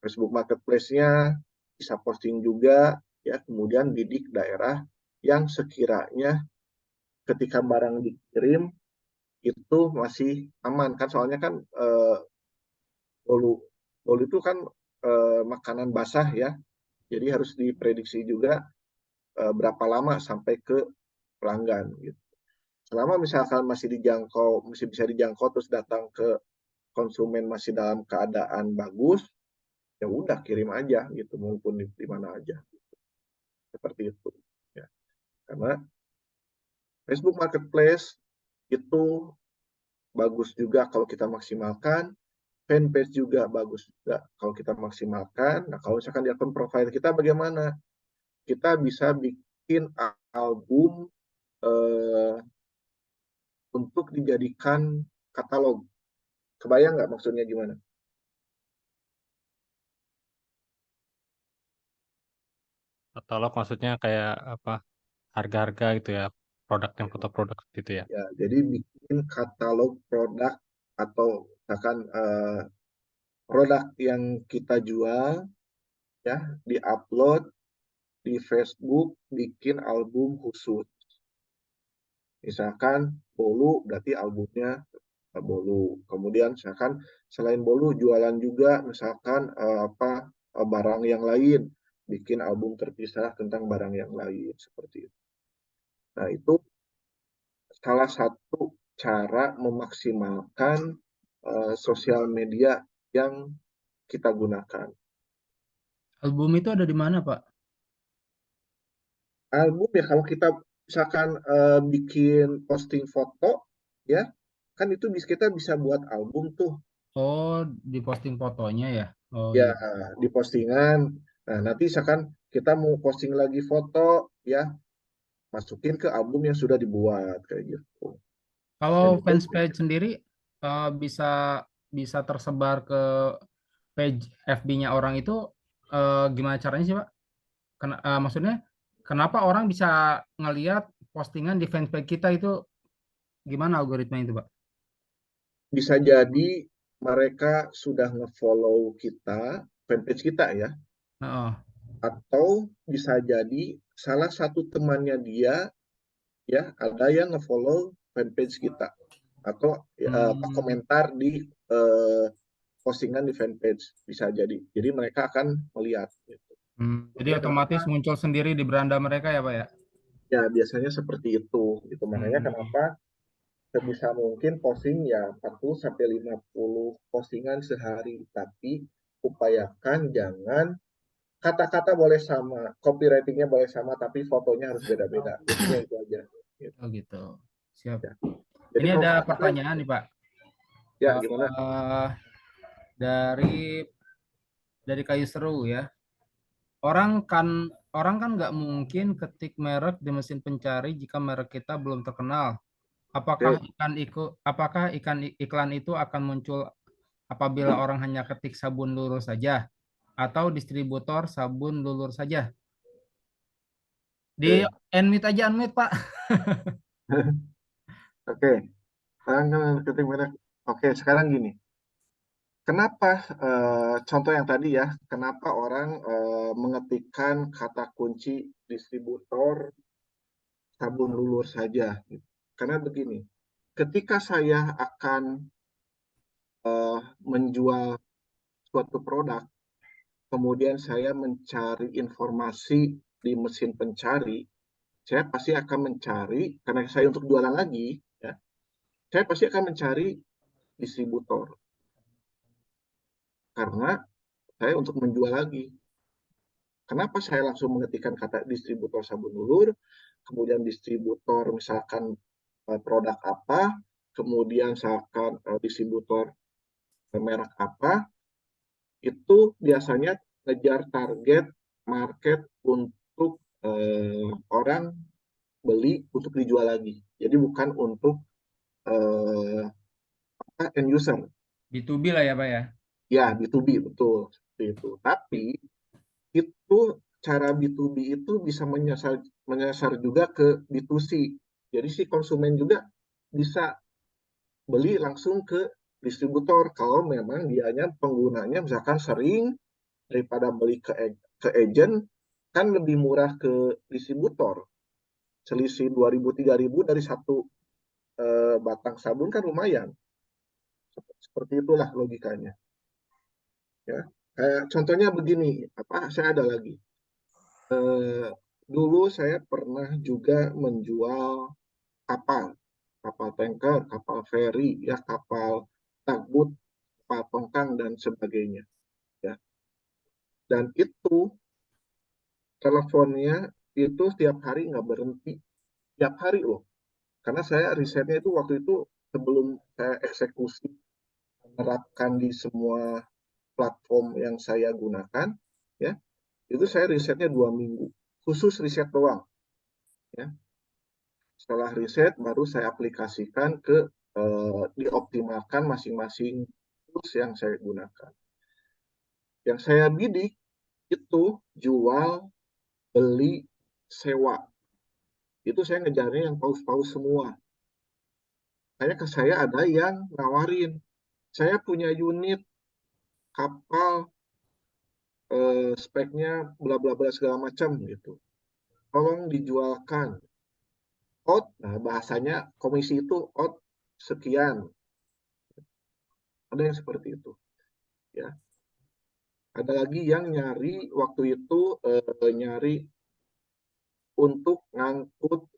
[SPEAKER 1] Facebook Marketplace-nya bisa posting juga ya. Kemudian bidik daerah yang sekiranya ketika barang dikirim itu masih aman kan, soalnya kan bolu bolu itu kan makanan basah ya, jadi harus diprediksi juga berapa lama sampai ke pelanggan gitu. Selama misalkan masih bisa dijangkau terus datang ke konsumen masih dalam keadaan bagus, ya udah kirim aja gitu, maupun di mana aja seperti itu ya. Karena Facebook Marketplace itu bagus juga kalau kita maksimalkan, fanpage juga bagus juga kalau kita maksimalkan. Nah, kalau misalkan di akun profile kita bagaimana? Kita bisa bikin album eh, untuk dijadikan katalog. Kebayang nggak maksudnya gimana?
[SPEAKER 7] Katalog maksudnya kayak apa? Harga-harga gitu ya, produk dan foto produk gitu ya.
[SPEAKER 1] Ya, jadi bikin katalog produk atau misalkan produk yang kita jual ya diupload di Facebook, bikin album khusus. Misalkan bolu berarti albumnya bolu. Kemudian misalkan selain bolu jualan juga misalkan barang yang lain, bikin album terpisah tentang barang yang lain seperti itu. Nah, itu salah satu cara memaksimalkan sosial media yang kita gunakan.
[SPEAKER 3] Album itu ada di mana, Pak?
[SPEAKER 1] Album ya kalau kita misalkan bikin posting foto ya, kan itu kita bisa buat album tuh.
[SPEAKER 3] Oh, di posting fotonya ya? Oh
[SPEAKER 1] Ya,
[SPEAKER 3] iya.
[SPEAKER 1] di postingan. Nah, nanti misalkan kita mau posting lagi foto ya, masukin ke album yang sudah dibuat kayak gitu. Dan
[SPEAKER 3] Kalau
[SPEAKER 1] itu
[SPEAKER 3] fanspage sendiri bisa bisa tersebar ke page FB-nya orang itu gimana caranya sih, Pak? Maksudnya kenapa orang bisa ngelihat postingan di fanspage kita itu gimana algoritma itu, Pak?
[SPEAKER 1] bisa jadi mereka sudah nge-follow kita, fanpage kita ya,
[SPEAKER 3] Heeh.
[SPEAKER 1] atau bisa jadi salah satu temannya dia ya ada yang nge-follow fanpage kita atau
[SPEAKER 3] Hmm,
[SPEAKER 1] komentar di postingan di fanpage bisa jadi. Jadi mereka akan melihat gitu.
[SPEAKER 3] Jadi
[SPEAKER 1] Makanya
[SPEAKER 3] otomatis
[SPEAKER 1] kenapa?
[SPEAKER 3] muncul sendiri di beranda mereka ya, Pak ya?
[SPEAKER 1] Ya biasanya seperti itu gitu. Makanya
[SPEAKER 3] Hmm,
[SPEAKER 1] kenapa sebisa mungkin posting ya 40 sampai 50 postingan sehari, tapi upayakan jangan kata-kata boleh sama, copywritingnya boleh sama, tapi fotonya harus beda-beda. Intinya itu aja. Gitu.
[SPEAKER 3] oh gitu. Siap.
[SPEAKER 1] Ya. Jadi
[SPEAKER 3] Ini
[SPEAKER 1] kalau
[SPEAKER 3] ada
[SPEAKER 1] kata-kata,
[SPEAKER 3] pertanyaan nih, Pak.
[SPEAKER 1] ya gimana?
[SPEAKER 3] Eh, dari Kayu Seru ya. Orang kan nggak mungkin ketik merek di mesin pencari jika merek kita belum terkenal.
[SPEAKER 1] Oke,
[SPEAKER 3] Apakah iklan itu akan muncul apabila orang hanya ketik sabun lurus saja atau distributor sabun lulur saja? Di
[SPEAKER 1] oke,
[SPEAKER 3] unmute aja unmute, Pak.
[SPEAKER 1] oke. Ketik merek. Oke, sekarang gini. Kenapa contoh yang tadi ya, kenapa orang mengetikkan kata kunci distributor sabun lulur saja? Gitu. Karena begini, ketika saya akan menjual suatu produk, kemudian saya mencari informasi di mesin pencari, saya pasti akan mencari, karena saya untuk jualan lagi, ya, saya pasti akan mencari distributor. Karena saya untuk menjual lagi. Kenapa saya langsung mengetikkan kata distributor sabun lulur, kemudian distributor misalkan produk apa, kemudian misalkan distributor merek apa, itu biasanya ngejar target market untuk orang beli untuk dijual lagi. Jadi bukan untuk eh, end user.
[SPEAKER 3] B2B lah ya, Pak ya.
[SPEAKER 1] Ya, B2B betul seperti itu. Tapi itu cara B2B itu bisa menyasar juga ke B2C. Jadi si konsumen juga bisa beli langsung ke distributor kalau memang dianya penggunanya misalkan sering daripada beli ke agent kan lebih murah ke distributor. Selisih 2.000 3.000 dari satu batang sabun kan lumayan. Seperti itulah logikanya. Ya. Contohnya begini, saya ada lagi. Dulu saya pernah juga menjual kapal, kapal tanker, kapal feri, ya kapal tugboat, kapal tongkang dan sebagainya. Ya. Dan itu teleponnya itu setiap hari nggak berhenti, setiap hari loh. Karena saya risetnya itu waktu itu sebelum saya eksekusi menerapkan di semua platform yang saya gunakan, ya itu saya risetnya 2 minggu, khusus riset doang. Ya. Setelah riset baru saya aplikasikan ke dioptimalkan masing-masing tools yang saya gunakan. Yang saya bidik itu jual, beli, sewa. Itu saya ngejarnya yang paus-paus semua. Kayak ke saya ada yang nawarin, saya punya unit kapal speknya bla bla bla segala macam gitu. Tolong dijualkan. Out, nah bahasanya komisi itu out sekian. Ada yang seperti itu, ya. Ada lagi yang nyari waktu itu nyari untuk ngangkut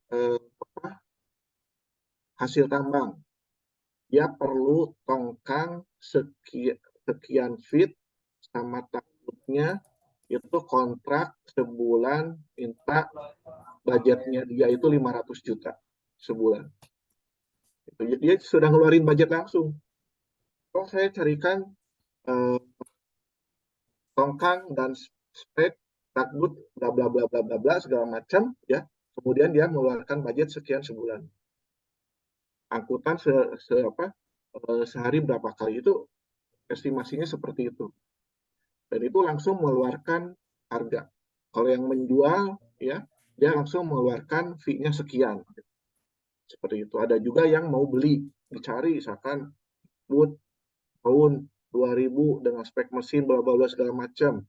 [SPEAKER 1] hasil tambang. Dia perlu tongkang sekian feet sama takutnya itu kontrak sebulan, minta budgetnya dia itu 500 juta sebulan. Dia sudah ngeluarin budget langsung. Oh, saya carikan tongkang dan spek takut bla bla bla bla bla bla segala macam, ya. Kemudian dia mengeluarkan budget sekian sebulan. Angkutan sehari berapa kali, itu estimasinya seperti itu. Dan itu langsung mengeluarkan harga. Kalau yang menjual, ya, dia langsung mengeluarkan fee-nya sekian. Seperti itu. Ada juga yang mau beli, dicari misalkan wood tahun 2000 dengan spek mesin bla bla bla segala macam.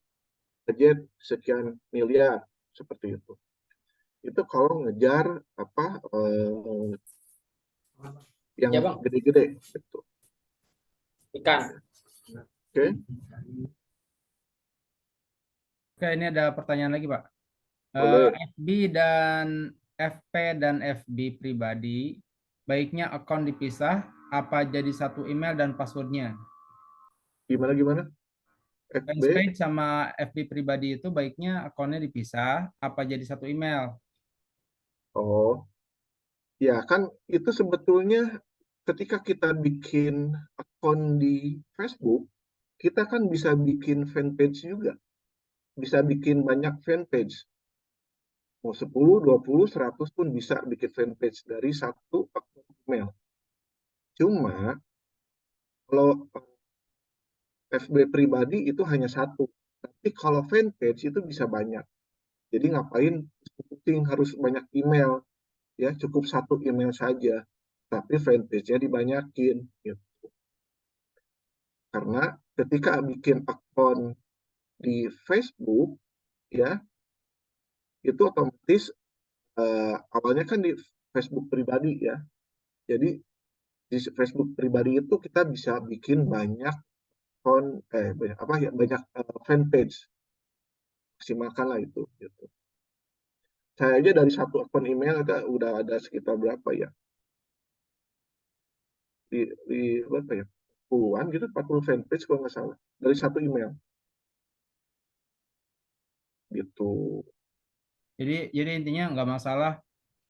[SPEAKER 1] Budget sekian miliar, seperti itu. Itu kalau ngejar yang
[SPEAKER 4] Ya, Bang.
[SPEAKER 1] gede-gede gitu.
[SPEAKER 4] Ikan.
[SPEAKER 1] Oke.
[SPEAKER 3] Oke, ini ada pertanyaan lagi, Pak.
[SPEAKER 1] Boleh.
[SPEAKER 3] FB dan FP dan FB pribadi, baiknya akun dipisah, apa jadi satu email dan passwordnya?
[SPEAKER 1] Gimana? FB?
[SPEAKER 3] Fanpage sama FB pribadi itu baiknya akunnya dipisah, apa jadi satu email?
[SPEAKER 1] Oh, ya kan itu sebetulnya ketika kita bikin akun di Facebook, kita kan bisa bikin fanpage juga. Bisa bikin banyak fanpage. Mau 10, 20, 100 pun bisa bikin fanpage dari satu akun email. Cuma kalau FB pribadi itu hanya satu. Tapi kalau fanpage itu bisa banyak. Jadi ngapain penting harus banyak email? Ya, cukup satu email saja. Tapi fanpage-nya dibanyakin. Gitu. Karena ketika bikin akun di Facebook, ya, itu otomatis awalnya kan di Facebook pribadi, ya. Jadi di Facebook pribadi itu kita bisa bikin banyak banyak fanpage. Maksimalkan lah itu, gitu. Saya aja dari satu akun email udah ada sekitar berapa ya? Di berapa ya? Puluhan gitu, 40 fanpage kalau nggak salah. Dari satu email. Gitu.
[SPEAKER 3] Jadi intinya nggak masalah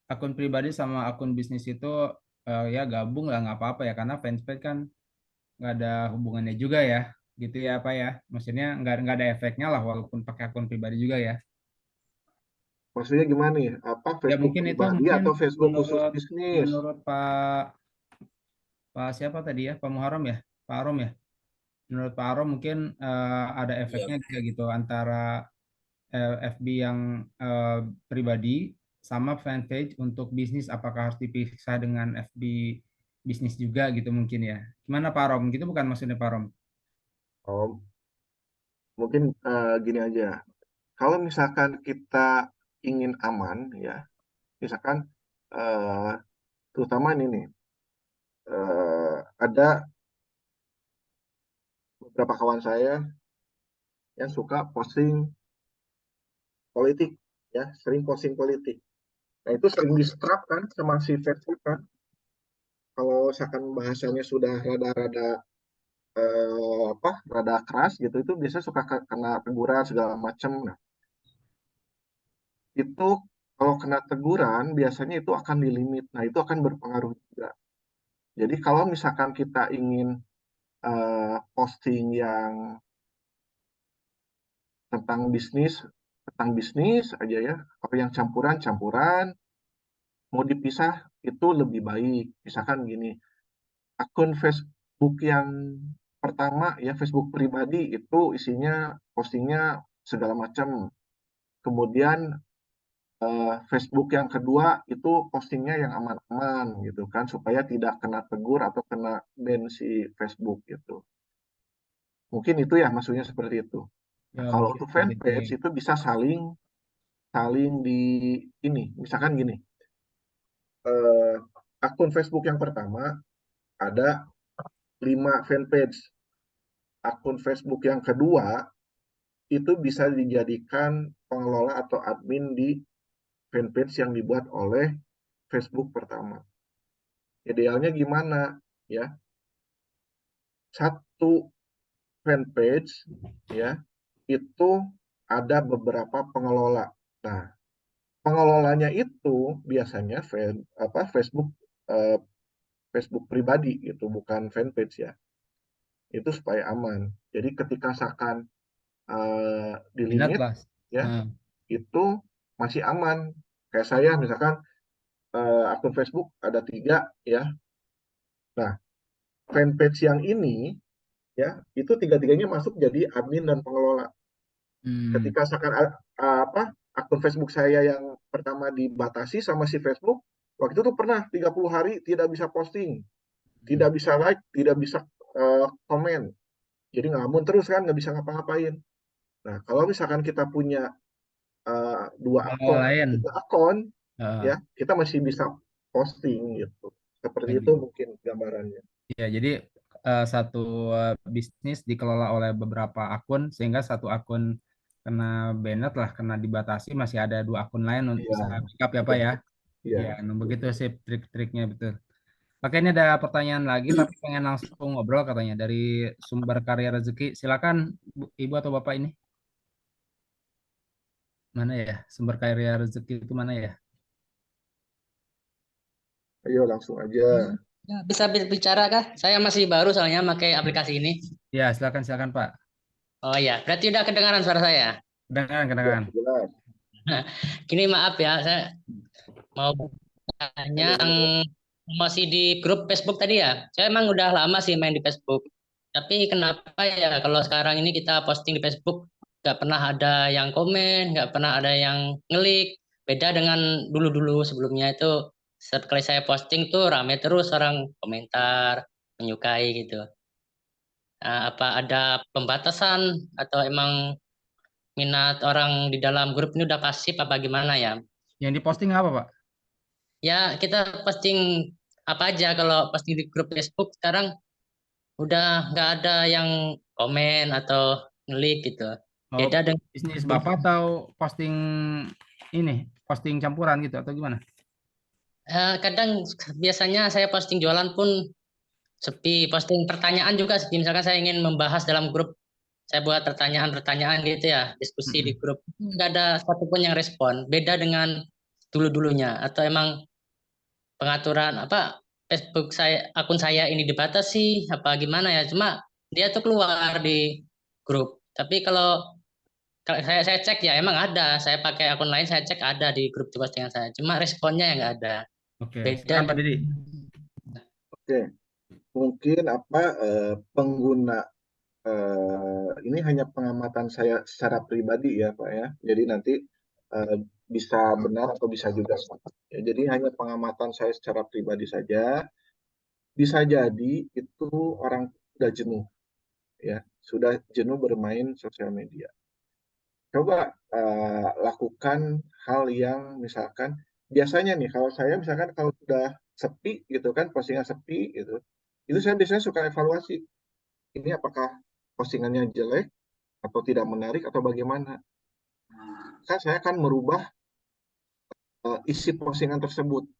[SPEAKER 3] akun pribadi sama akun bisnis itu ya gabung lah nggak apa-apa ya, karena fanpage kan nggak ada hubungannya juga ya, gitu ya Pak ya. Maksudnya nggak ada efeknya lah walaupun pakai akun pribadi juga ya.
[SPEAKER 1] Maksudnya gimana ya? Apa
[SPEAKER 3] Ya
[SPEAKER 1] Facebook
[SPEAKER 3] mungkin itu
[SPEAKER 1] pribadi
[SPEAKER 3] mungkin
[SPEAKER 1] atau Facebook khusus
[SPEAKER 3] menurut
[SPEAKER 1] bisnis?
[SPEAKER 3] menurut Pak siapa tadi ya, Pak Muharram ya, Pak Arom ya. Menurut Pak Arom mungkin ada efeknya gitu antara FB yang pribadi sama fanpage untuk bisnis, apakah harus dipisah dengan FB bisnis juga gitu mungkin ya. Gimana Pak Arom? Gitu bukan maksudnya Pak Arom?
[SPEAKER 1] Oh, mungkin gini aja. Kalau misalkan kita ingin aman, ya, misalkan terutama ini nih, ada beberapa kawan saya yang suka posting politik, ya, sering posting politik. Nah, itu sering di-strap kan sama si Facebook kan. Kalau misalkan bahasanya sudah rada-rada rada keras gitu, itu biasanya suka kena teguran segala macam. Nah, itu kalau kena teguran biasanya itu akan dilimit. Nah, itu akan berpengaruh juga. Jadi kalau misalkan kita ingin posting yang tentang bisnis aja, ya, kalau yang campuran mau dipisah itu lebih baik. Misalkan gini, akun Facebook yang pertama, ya, Facebook pribadi itu isinya postingnya segala macam. Kemudian Facebook yang kedua itu postingnya yang aman-aman gitu kan, supaya tidak kena tegur atau kena ban si Facebook gitu. Mungkin itu ya, maksudnya seperti itu. Nah,
[SPEAKER 3] Ya
[SPEAKER 1] kalau
[SPEAKER 3] mungkin
[SPEAKER 1] untuk
[SPEAKER 3] begitu.
[SPEAKER 1] fanpage itu bisa saling di ini, misalkan gini, akun Facebook yang pertama ada 5 fanpage akun Facebook yang kedua itu bisa dijadikan pengelola atau admin di fanpage yang dibuat oleh Facebook pertama. Idealnya gimana ya? Satu fanpage ya itu ada beberapa pengelola. Nah, pengelolanya itu biasanya Facebook Facebook pribadi gitu, bukan fanpage ya. Itu supaya aman. Jadi ketika misalkan di
[SPEAKER 3] Minat
[SPEAKER 1] limit
[SPEAKER 3] lah.
[SPEAKER 1] ya itu masih aman. Kayak saya misalkan akun Facebook ada 3 ya. Nah, fanpage yang ini ya itu 3-tiganya masuk jadi admin dan pengelola. Ketika misalkan akun Facebook saya yang pertama dibatasi sama si Facebook, waktu itu tuh pernah 30 hari tidak bisa posting, tidak bisa like, tidak bisa komen. Jadi ngelamun terus kan, nggak bisa ngapa-ngapain. Nah, kalau misalkan kita punya 2 akun,
[SPEAKER 3] lain.
[SPEAKER 1] 3 akun,
[SPEAKER 3] Heeh.
[SPEAKER 1] ya kita masih bisa posting gitu. Seperti itu mungkin gambarannya.
[SPEAKER 3] Ya, jadi satu bisnis dikelola oleh beberapa akun sehingga satu akun kena banned lah, kena dibatasi, masih ada 2 akun lain untuk
[SPEAKER 1] Iya,
[SPEAKER 3] bisa backup ya Pak ya.
[SPEAKER 1] iya.
[SPEAKER 3] Ya, begitu sih trik-triknya betul. Oke, ini ada pertanyaan lagi tapi pengen langsung ngobrol katanya dari Sumber Karya Rezeki. Silakan Ibu atau Bapak ini. Mana ya? Sumber Karya Rezeki itu mana ya?
[SPEAKER 1] Ayo langsung aja.
[SPEAKER 9] Ya, bisa bicara kah? Saya masih baru soalnya pakai aplikasi ini.
[SPEAKER 3] Ya, silakan Pak.
[SPEAKER 9] Oh ya, berarti udah kedengaran suara saya.
[SPEAKER 3] Kedengaran.
[SPEAKER 1] Jelas.
[SPEAKER 9] Gini maaf ya, saya mau tanya yang masih di grup Facebook tadi ya. Saya emang udah lama sih main di Facebook. Tapi kenapa ya kalau sekarang ini kita posting di Facebook nggak pernah ada yang komen, nggak pernah ada yang ngelik. Beda dengan dulu-dulu sebelumnya itu setiap kali saya posting tuh rame terus orang komentar, menyukai gitu. Nah, apa ada pembatasan atau emang minat orang di dalam grup ini udah pasif apa gimana ya?
[SPEAKER 3] Yang diposting apa Pak?
[SPEAKER 9] Ya kita posting apa aja kalau posting di grup Facebook sekarang udah nggak ada yang komen atau ngelik gitu. Beda dengan
[SPEAKER 3] Bisnis Bapak atau posting ini, posting campuran gitu atau gimana?
[SPEAKER 9] kadang biasanya saya posting jualan pun sepi, posting pertanyaan juga sepi. Misalkan saya ingin membahas dalam grup, saya buat pertanyaan-pertanyaan gitu ya, diskusi di grup. Nggak ada satupun yang respon. Beda dengan dulu-dulunya. Atau emang pengaturan apa Facebook saya, akun saya ini dibatasi apa gimana ya? Cuma dia tuh keluar di grup. Tapi kalau saya cek ya emang ada. Saya pakai akun lain, saya cek ada di grup postingan saya. Cuma responnya yang nggak ada.
[SPEAKER 3] Oke,
[SPEAKER 9] Beda
[SPEAKER 3] silakan Pak Didi.
[SPEAKER 1] Oke, mungkin pengguna ini hanya pengamatan saya secara pribadi ya Pak ya. Jadi nanti bisa benar atau bisa juga salah. Ya, jadi hanya pengamatan saya secara pribadi saja. Bisa jadi itu orang sudah jenuh ya, sudah jenuh bermain sosial media. Coba lakukan hal yang misalkan biasanya nih kalau saya misalkan kalau sudah sepi gitu kan, postingan sepi gitu, itu saya biasanya suka evaluasi ini apakah postingannya jelek atau tidak menarik atau bagaimana. Kan saya akan merubah isi postingan tersebut.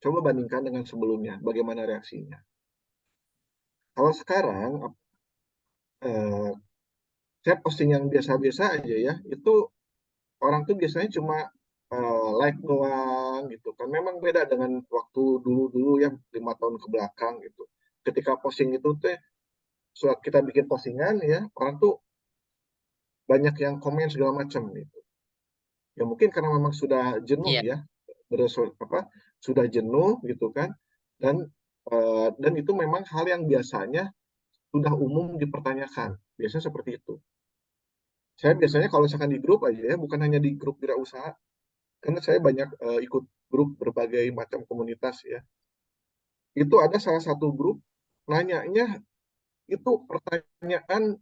[SPEAKER 1] Coba bandingkan dengan sebelumnya, bagaimana reaksinya. Kalau sekarang saya posting yang biasa-biasa aja ya, itu orang tuh biasanya cuma like doang gitu kan. Memang beda dengan waktu dulu-dulu ya 5 tahun ke belakang gitu. Ketika posting itu teh kita bikin postingan ya, orang tuh banyak yang komen segala macam gitu. Ya mungkin karena memang sudah jenuh
[SPEAKER 9] Iya.
[SPEAKER 1] ya, sudah jenuh gitu kan, dan itu memang hal yang biasanya sudah umum dipertanyakan, biasanya seperti itu. Saya biasanya kalau misalkan di grup aja ya, bukan hanya di grup wirausaha, karena saya banyak ikut grup berbagai macam komunitas ya. Itu ada salah satu grup nanyanya itu pertanyaan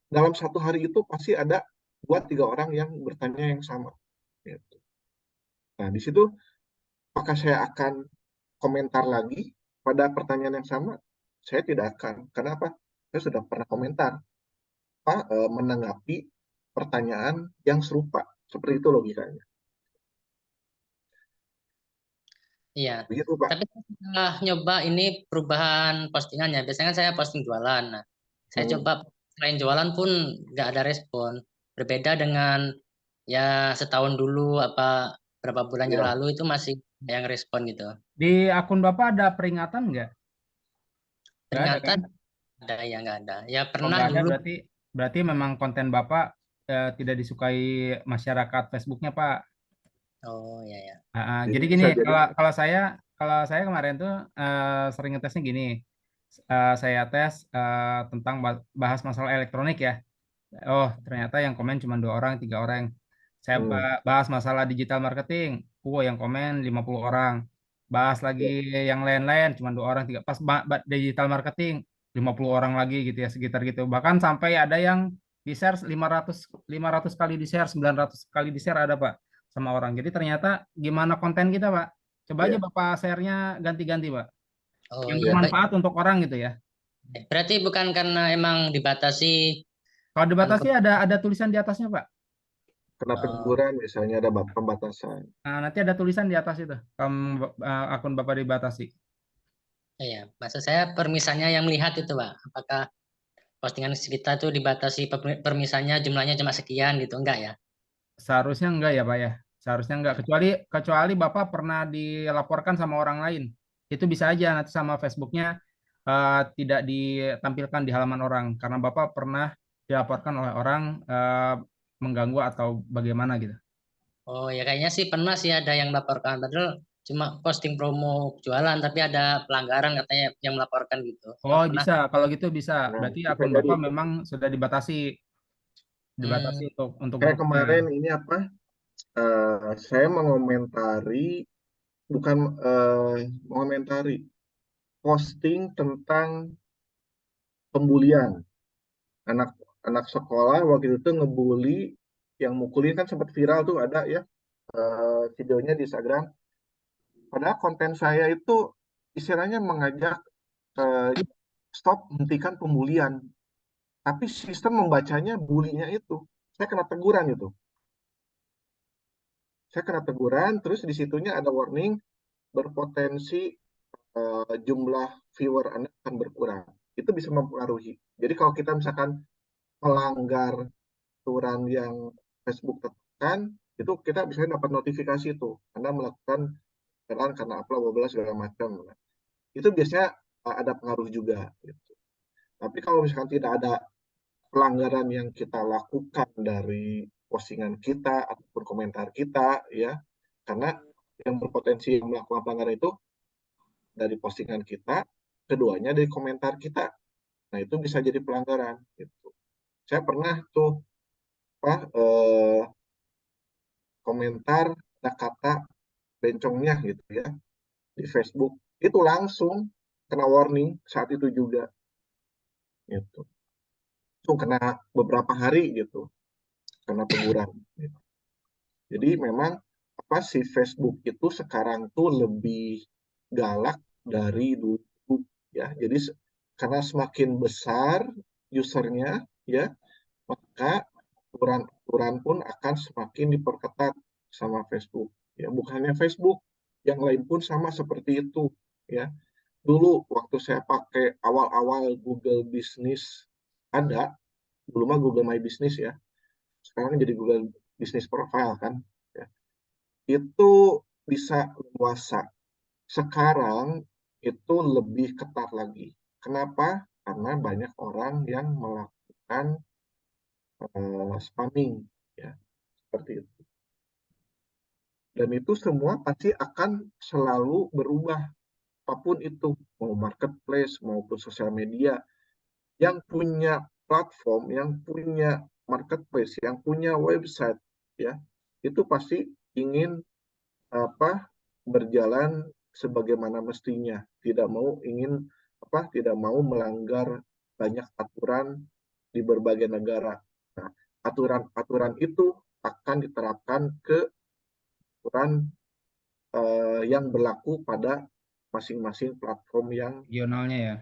[SPEAKER 1] dalam satu hari itu pasti ada 2-3 orang yang bertanya yang sama. Gitu. Nah di situ apakah saya akan komentar lagi pada pertanyaan yang sama saya tidak akan. Kenapa? Saya sudah pernah komentar, menanggapi pertanyaan yang serupa. Seperti itu logikanya.
[SPEAKER 9] Iya.
[SPEAKER 1] Begitu, Pak.
[SPEAKER 9] Tapi setelah nyoba ini perubahan postingannya, biasanya kan saya posting jualan. Nah, saya coba selain jualan pun nggak ada respon. Berbeda dengan ya setahun dulu apa berapa bulan yang
[SPEAKER 1] Iya.
[SPEAKER 9] lalu itu masih ada yang respon gitu.
[SPEAKER 3] Di akun Bapak ada peringatan nggak? Nggak ada
[SPEAKER 9] Peringatan
[SPEAKER 3] kan?
[SPEAKER 9] ada ya nggak ada. Ya
[SPEAKER 3] Kalau
[SPEAKER 9] pernah
[SPEAKER 3] nggak ada
[SPEAKER 9] dulu.
[SPEAKER 3] berarti memang konten Bapak tidak disukai masyarakat Facebooknya, Pak.
[SPEAKER 9] Oh ya ya.
[SPEAKER 3] Jadi
[SPEAKER 1] Jadi
[SPEAKER 3] gini,
[SPEAKER 1] bisa jadi
[SPEAKER 3] kalau saya kemarin tuh sering ngetesnya gini. Saya tes tentang bahas masalah elektronik ya. Oh, ternyata yang komen cuma 2 orang, 3 orang. Saya bahas masalah digital marketing. Yang komen 50 orang. Bahas lagi yang lain-lain cuma 2 orang, 3. Pas digital marketing 50 orang lagi gitu ya, sekitar gitu. Bahkan sampai ada yang di-share 500 kali di-share, 900 kali di-share ada, Pak, sama orang. Jadi ternyata gimana konten kita, Pak? Coba aja
[SPEAKER 1] Iya.
[SPEAKER 3] Bapak share-nya ganti-ganti, Pak.
[SPEAKER 9] Oh
[SPEAKER 3] Yang
[SPEAKER 9] iya.
[SPEAKER 3] bermanfaat untuk orang gitu ya.
[SPEAKER 9] Berarti bukan karena emang dibatasi.
[SPEAKER 3] Kalau dibatasi ada tulisan di atasnya, Pak.
[SPEAKER 1] Kena teguran misalnya ada pembatasan.
[SPEAKER 3] Nah, nanti ada tulisan di atas itu. Akun Bapak dibatasi.
[SPEAKER 9] Iya, maksud saya permisannya yang melihat itu, Pak. Apakah postingan kita tuh dibatasi permisannya jumlahnya cuma sekian gitu, enggak ya?
[SPEAKER 3] Seharusnya enggak ya, Pak ya. Seharusnya enggak. Kecuali Bapak pernah dilaporkan sama orang lain. Itu bisa aja nanti sama Facebooknya tidak ditampilkan di halaman orang. Karena Bapak pernah dilaporkan oleh orang mengganggu atau bagaimana gitu.
[SPEAKER 9] Oh ya kayaknya sih pernah sih ada yang melaporkan. Padahal cuma posting promo jualan, tapi ada pelanggaran katanya yang melaporkan gitu.
[SPEAKER 3] Oh,
[SPEAKER 9] Pernah.
[SPEAKER 3] bisa. Kalau gitu bisa.
[SPEAKER 1] Nah,
[SPEAKER 3] Berarti
[SPEAKER 1] bisa
[SPEAKER 3] akun
[SPEAKER 1] jadi.
[SPEAKER 3] Bapak memang sudah dibatasi untuk
[SPEAKER 1] Kayak
[SPEAKER 3] grupnya.
[SPEAKER 1] kemarin ini saya bukan mengomentari posting tentang pembulian anak sekolah waktu itu ngebully, yang mukulin kan sempat viral tuh, ada ya videonya di Instagram. Padahal konten saya itu istilahnya mengajak stop, hentikan pembulian, tapi sistem membacanya bulinya itu. Saya kena teguran itu. Terus di situnya ada warning berpotensi jumlah viewer Anda akan berkurang. Itu bisa mempengaruhi. Jadi kalau kita misalkan melanggar aturan yang Facebook tetapkan, itu kita bisa dapat notifikasi itu. Anda melakukan kesalahan karena bla segala macam. Itu biasanya ada pengaruh juga. Gitu. Tapi kalau misalkan tidak ada pelanggaran yang kita lakukan dari postingan kita ataupun komentar kita, ya, karena yang berpotensi melakukan pelanggaran itu dari postingan kita, keduanya dari komentar kita. Nah, itu bisa jadi pelanggaran. Gitu. Saya pernah tuh komentar ada kata bencongnya gitu ya di Facebook, itu langsung kena warning saat itu juga. Gitu. Langsung kena beberapa hari gitu, kena teguran. Gitu. Jadi memang si Facebook itu sekarang tuh lebih galak dari dulu ya. Jadi karena semakin besar usernya ya, maka aturan-aturan pun akan semakin diperketat sama Facebook. Ya, bukannya Facebook, yang lain pun sama seperti itu ya. Dulu waktu saya pakai awal-awal Google Business dulu mah Google My Business ya. Sekarang jadi Google Business Profile kan. Ya. Itu bisa luasa. Sekarang itu lebih ketat lagi. Kenapa? Karena banyak orang yang melakukan spamming, ya, seperti itu. Dan itu semua pasti akan selalu berubah, apapun itu, mau marketplace maupun sosial media. Yang punya platform, yang punya marketplace, yang punya website, ya, itu pasti ingin berjalan sebagaimana mestinya, tidak mau melanggar banyak aturan di berbagai negara. Nah, aturan-aturan itu akan diterapkan ke aturan yang berlaku pada masing-masing platform yang
[SPEAKER 3] regionalnya ya.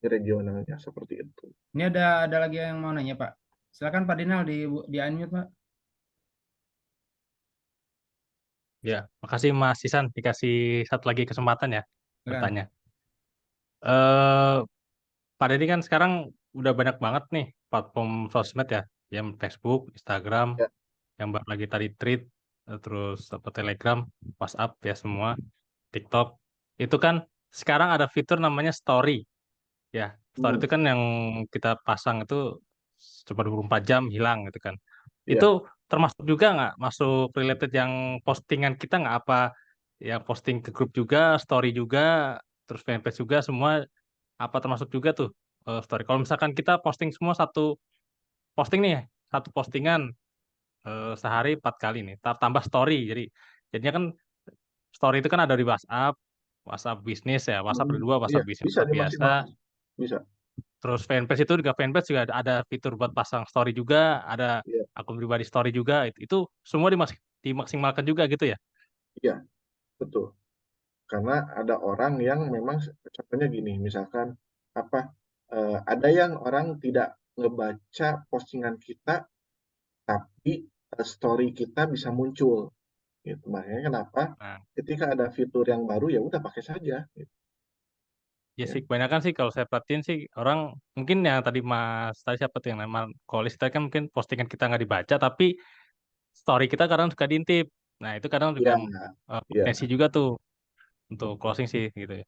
[SPEAKER 1] regionalnya seperti itu.
[SPEAKER 3] Ini ada lagi yang mau nanya, Pak. Silakan Pak Dinal di unmute, Pak.
[SPEAKER 7] Ya, makasih Mas Sisan dikasih satu lagi kesempatan ya
[SPEAKER 3] Silakan.
[SPEAKER 7] bertanya. Eh, Pak Deddy kan sekarang udah banyak banget nih platform sosmed ya, yang Facebook, Instagram,
[SPEAKER 1] Ya.
[SPEAKER 7] yang baru lagi tadi Tweet, terus apa Telegram, WhatsApp ya semua, TikTok. Itu kan sekarang ada fitur namanya Story. Ya, Story itu kan yang kita pasang itu cuma 24 jam hilang gitu kan.
[SPEAKER 1] Iya.
[SPEAKER 7] Itu termasuk juga nggak masuk related yang postingan kita nggak apa yang posting ke grup juga, story juga, terus fanpage juga semua apa termasuk juga tuh story. Kalau misalkan kita posting semua satu posting nih, satu postingan sehari 4 kali nih, tambah story. Jadinya kan story itu kan ada di WhatsApp, WhatsApp bisnis ya, WhatsApp berdua,
[SPEAKER 1] Iya,
[SPEAKER 7] WhatsApp bisnis,
[SPEAKER 1] bisa
[SPEAKER 7] WhatsApp biasa.
[SPEAKER 1] dimaksimalkan. Bisa.
[SPEAKER 7] Terus fanpage itu juga fanpage juga ada fitur buat pasang story juga, ada
[SPEAKER 1] Iya.
[SPEAKER 7] akun pribadi story juga. Itu semua dimaksimalkan juga gitu ya.
[SPEAKER 1] Iya, betul. Karena ada orang yang memang contohnya gini, misalkan apa ada yang orang tidak ngebaca postingan kita, tapi story kita bisa muncul. Gitu. Makanya kenapa
[SPEAKER 7] Nah,
[SPEAKER 1] ketika ada fitur yang baru ya udah pakai saja. Gitu.
[SPEAKER 7] ya
[SPEAKER 1] Ya.
[SPEAKER 7] sih kebanyakan sih kalau saya perhatiin sih orang mungkin yang tadi Mas tadi siapa tuh yang nama Kolis tadi kan mungkin postingan kita nggak dibaca tapi story kita kadang suka diintip. Nah itu kadang juga
[SPEAKER 1] Ya, ya.
[SPEAKER 7] potensi juga tuh untuk closing sih gitu ya.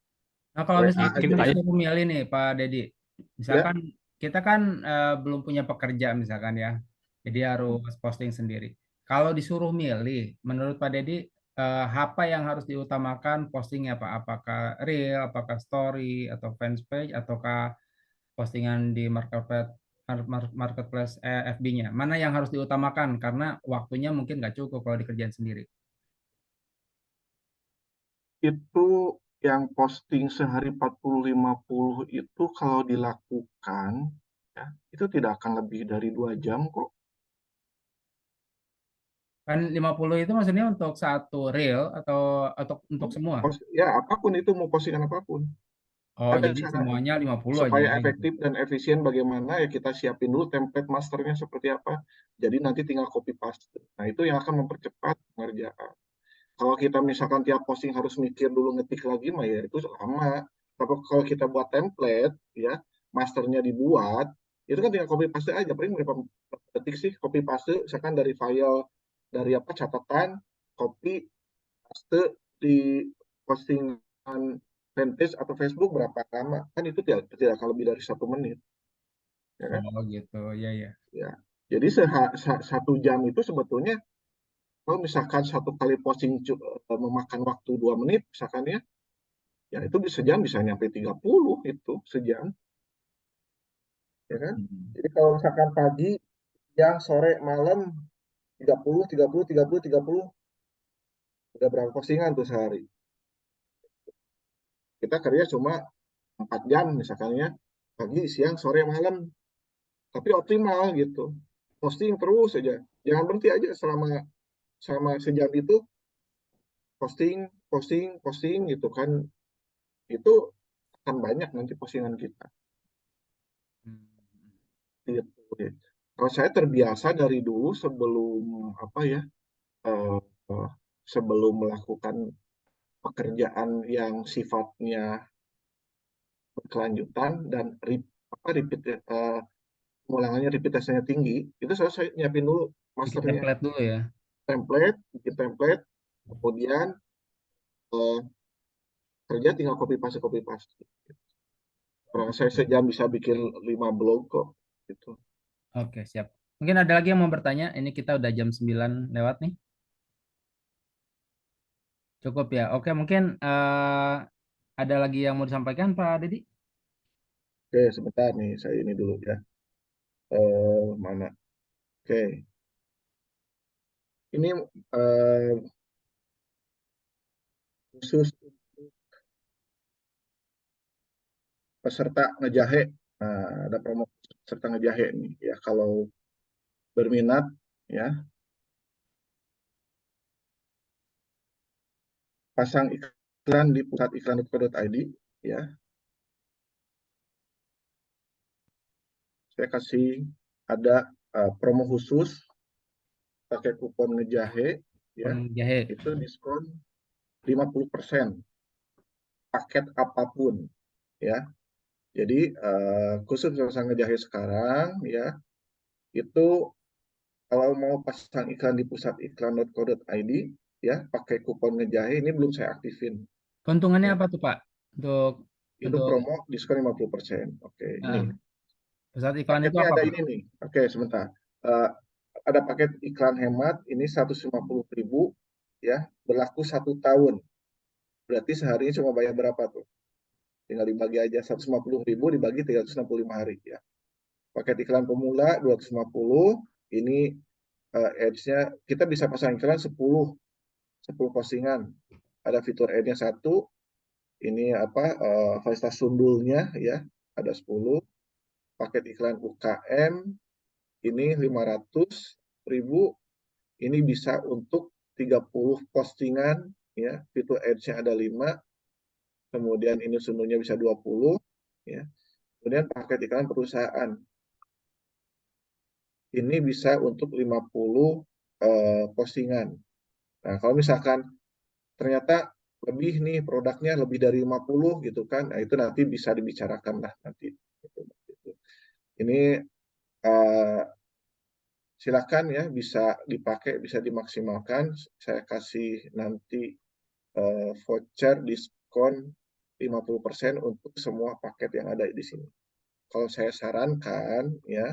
[SPEAKER 3] Nah, kalau
[SPEAKER 1] WA
[SPEAKER 3] misalkan
[SPEAKER 7] Mungkin
[SPEAKER 3] kita
[SPEAKER 1] aja.
[SPEAKER 7] aja.
[SPEAKER 3] disuruh milih nih, Pak Dedi,
[SPEAKER 1] Ya.
[SPEAKER 3] misalkan kita kan belum punya pekerja misalkan ya, jadi harus posting sendiri. Kalau disuruh milih, menurut Pak Dedi, apa yang harus diutamakan postingnya, Pak? Apakah reel, apakah story, atau fanpage, ataukah postingan di marketplace FB-nya? Mana yang harus diutamakan? Karena waktunya mungkin nggak cukup kalau dikerjain sendiri.
[SPEAKER 1] Itu yang posting sehari 40-50 itu kalau dilakukan ya, itu tidak akan lebih dari 2 jam kok.
[SPEAKER 3] Kan 50 itu maksudnya untuk satu reel atau untuk semua?
[SPEAKER 1] Ya, apapun itu mau postingan apapun.
[SPEAKER 3] Oh,
[SPEAKER 1] Ada
[SPEAKER 3] jadi
[SPEAKER 1] caranya.
[SPEAKER 3] semuanya 50 aja
[SPEAKER 1] Supaya
[SPEAKER 3] ya gitu.
[SPEAKER 1] efektif dan efisien bagaimana ya kita siapin dulu template masternya seperti apa. Jadi nanti tinggal copy paste. Nah, itu yang akan mempercepat pengerjaan. Kalau kita misalkan tiap posting harus mikir dulu ngetik lagi mah ya itu lama. Tapi kalau kita buat template ya, masternya dibuat, itu kan tinggal copy paste aja. Paling berapa detik sih copy paste misalkan dari file dari apa catatan, copy paste di postingan fanpage atau Facebook berapa lama? Kan itu tidak akan lebih dari 1 menit, ya kan?
[SPEAKER 3] Oh gitu, ya ya.
[SPEAKER 1] Ya. Jadi 1 jam itu sebetulnya kalau misalkan satu kali posting memakan waktu 2 menit, misalkan ya itu sejam bisa nyampe 30 itu sejam, ya kan? Jadi kalau misalkan pagi, siang, sore, malam 30, 30, 30, 30, udah berapa postingan tuh sehari? Kita kerja cuma 4 jam misalkannya, pagi, siang, sore, malam, tapi optimal gitu. Posting terus saja, jangan berhenti aja selama sejam itu posting, posting, posting gitu kan, itu akan banyak nanti postingan kita. Gitu. Kalau saya terbiasa dari dulu sebelum apa ya, eh, eh, sebelum melakukan pekerjaan yang sifatnya berkelanjutan dan repeat ulangannya repetisinya tinggi, itu saya nyiapin dulu
[SPEAKER 3] Bikin
[SPEAKER 1] masternya,
[SPEAKER 3] template dulu ya.
[SPEAKER 1] bikin template, kemudian eh, kerja tinggal copy paste. Orang saya sejam bisa bikin 5 blog kok, gitu.
[SPEAKER 3] Oke, siap. Mungkin ada lagi yang mau bertanya. Ini kita udah jam 9 lewat nih. Cukup ya. Oke, mungkin ada lagi yang mau disampaikan Pak Dedi?
[SPEAKER 1] Oke, sebentar nih, saya ini dulu ya. Mana? Oke, ini khusus peserta ngejahe. Nah, ada promo peserta ngejahe nih ya. Kalau berminat ya, pasang iklan di pusat iklan.co.id ya. saya kasih ada promo khusus pakai kupon ngejahe ya,
[SPEAKER 3] Jahe.
[SPEAKER 1] itu diskon 50% paket apapun ya. Jadi khusus pasang ngejahe sekarang ya, itu kalau mau pasang iklan di pusatiklan.co.id ya, pakai kupon ngejahe ini belum saya aktifin.
[SPEAKER 3] Keuntungannya
[SPEAKER 1] Ya.
[SPEAKER 3] apa tuh Pak?
[SPEAKER 1] Itu promo diskon 50%. Oke, ini.
[SPEAKER 3] Pusat iklan itu
[SPEAKER 1] Paketnya
[SPEAKER 3] apa
[SPEAKER 1] ada
[SPEAKER 3] Pak?
[SPEAKER 1] ini nih. Oke, sebentar. Ada paket iklan hemat, ini 150.000 ya, berlaku 1 tahun. Berarti seharinya cuma bayar berapa tuh? Tinggal dibagi aja, 150.000 dibagi 365 hari ya. Paket iklan pemula 250, ini ads-nya kita bisa pasang iklan 10 postingan. Ada fitur ad-nya 1, ini fasilitas sundulnya ya, ada 10. Paket iklan UKM ini 500.000, ini bisa untuk 30 postingan ya, fitur ads-nya ada 5, kemudian ini sundulnya bisa 20 ya. Kemudian paket iklan perusahaan ini bisa untuk 50 postingan. Nah, kalau misalkan ternyata lebih nih produknya lebih dari 50 gitu kan, nah itu nanti bisa dibicarakan lah nanti. Ini silakan ya, bisa dipakai, bisa dimaksimalkan. Saya kasih nanti voucher diskon 50% untuk semua paket yang ada di sini. Kalau saya sarankan ya,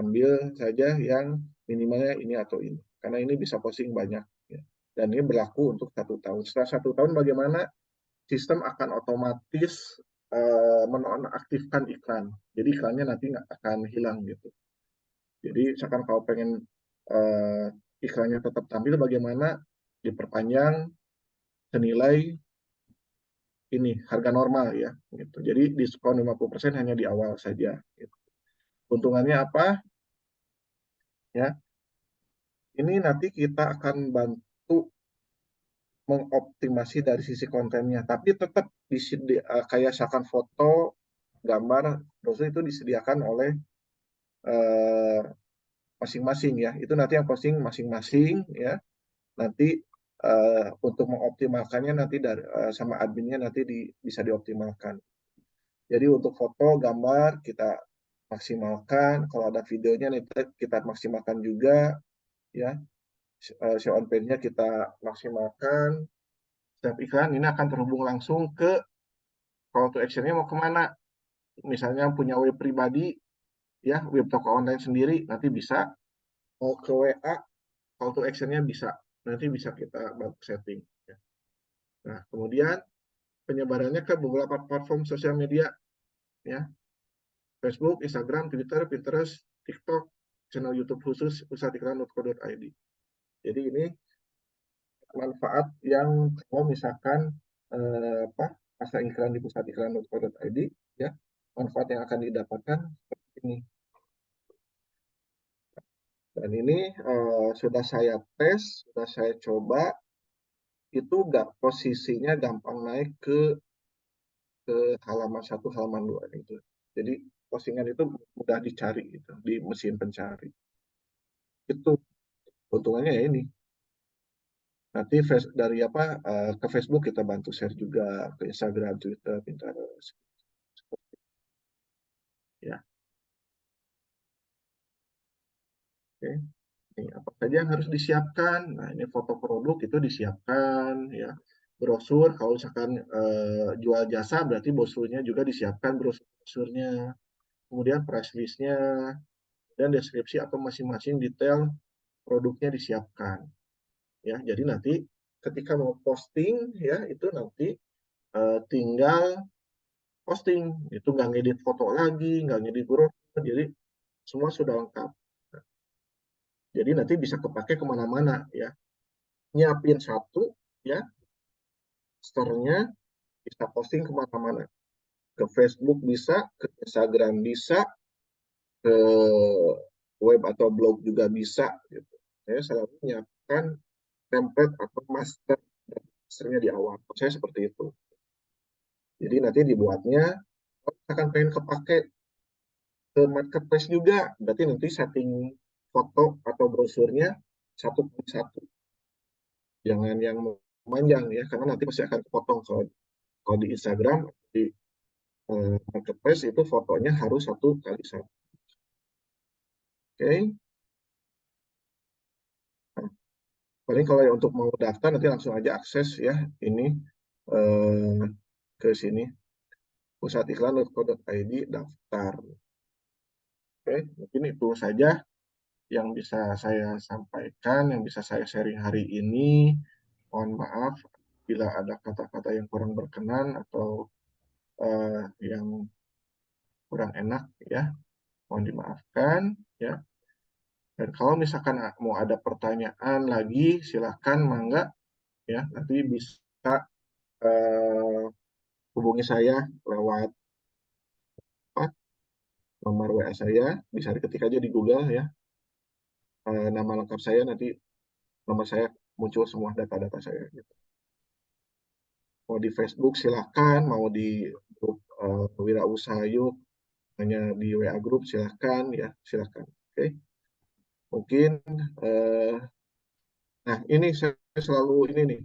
[SPEAKER 1] ambil saja yang minimalnya ini atau ini, karena ini bisa posting banyak ya. Dan ini berlaku untuk 1 tahun. Setelah 1 tahun bagaimana? Sistem akan otomatis menonaktifkan iklan. Jadi iklannya nanti nggak akan hilang gitu. Jadi misalkan kalau pengen iklannya tetap tampil, bagaimana? Diperpanjang senilai ini harga normal ya gitu. Jadi diskon 50% hanya di awal saja gitu. Untungannya apa? Ya. Ini nanti kita akan bantu mengoptimasi dari sisi kontennya, tapi tetap kayak misalkan foto, gambar, terus itu disediakan oleh masing-masing ya. Itu nanti yang posting masing-masing ya. Nanti untuk mengoptimalkannya nanti dari sama adminnya nanti bisa dioptimalkan. Jadi untuk foto, gambar kita maksimalkan, kalau ada videonya nanti kita maksimalkan juga ya. Show on page-nya kita maksimalkan. Setiap iklan ini akan terhubung langsung ke call to action-nya mau kemana. Misalnya punya web pribadi ya, web toko online sendiri, nanti bisa mau ke WA, call to action-nya bisa, nanti bisa kita bantu setting ya. Nah, kemudian penyebarannya ke beberapa platform sosial media ya, Facebook, Instagram, Twitter, Pinterest, TikTok, channel YouTube khusus pusatiklan.co.id. Jadi ini manfaat yang kalau misalkan pasang iklan di pusatiklan.co.id ya, manfaat yang akan didapatkan seperti ini. Dan ini sudah saya tes, sudah saya coba, itu posisinya gampang naik ke halaman 1, halaman 2 itu. Jadi postingan itu mudah dicari gitu di mesin pencari. Itu keuntungannya ya ini. Nanti dari ke Facebook kita bantu share juga, ke Instagram, Twitter, Pinterest. Ya. Oke. Ini apa saja yang harus disiapkan? Nah, ini foto produk itu disiapkan ya. Brosur kalau misalkan jual jasa berarti brosurnya juga disiapkan, brosurnya. Kemudian price list-nya dan deskripsi atau masing-masing detail produknya disiapkan. Ya, jadi nanti ketika mau posting ya itu nanti tinggal posting, itu nggak ngedit foto lagi, nggak ngedit brosur, jadi semua sudah lengkap. Jadi nanti bisa kepake kemana-mana ya. Nyiapin satu ya, store-nya bisa posting kemana-mana. Ke Facebook bisa, ke Instagram bisa, ke web atau blog juga bisa. Gitu. Saya selalu menyiapkan template atau masternya di awal. Saya seperti itu. Jadi nanti dibuatnya, kalau misalkan pengen kepake ke marketplace juga. Berarti nanti setting foto atau brosurnya 1 per 1. Jangan yang panjang ya, karena nanti pasti akan kepotong. Kalau di Instagram, di marketplace itu fotonya harus 1 kali 1. Oke. Nah, paling kalau yang untuk mau daftar nanti langsung aja akses ya ini ke sini pusatiklan.co.id daftar. Oke, mungkin itu saja yang bisa saya sampaikan, yang bisa saya sharing hari ini. Mohon maaf bila ada kata-kata yang kurang berkenan atau yang kurang enak ya, mohon dimaafkan ya. Dan kalau misalkan mau ada pertanyaan lagi, silakan mangga ya, nanti bisa hubungi saya lewat nomor WA saya, bisa diketik aja di Google ya. Nama lengkap saya, nanti nomor saya muncul semua data-data saya gitu. Mau di Facebook silakan, mau di grup Wirausaha Yuk, hanya di WA Group silakan ya, silakan. Oke. Mungkin nah ini saya selalu ini nih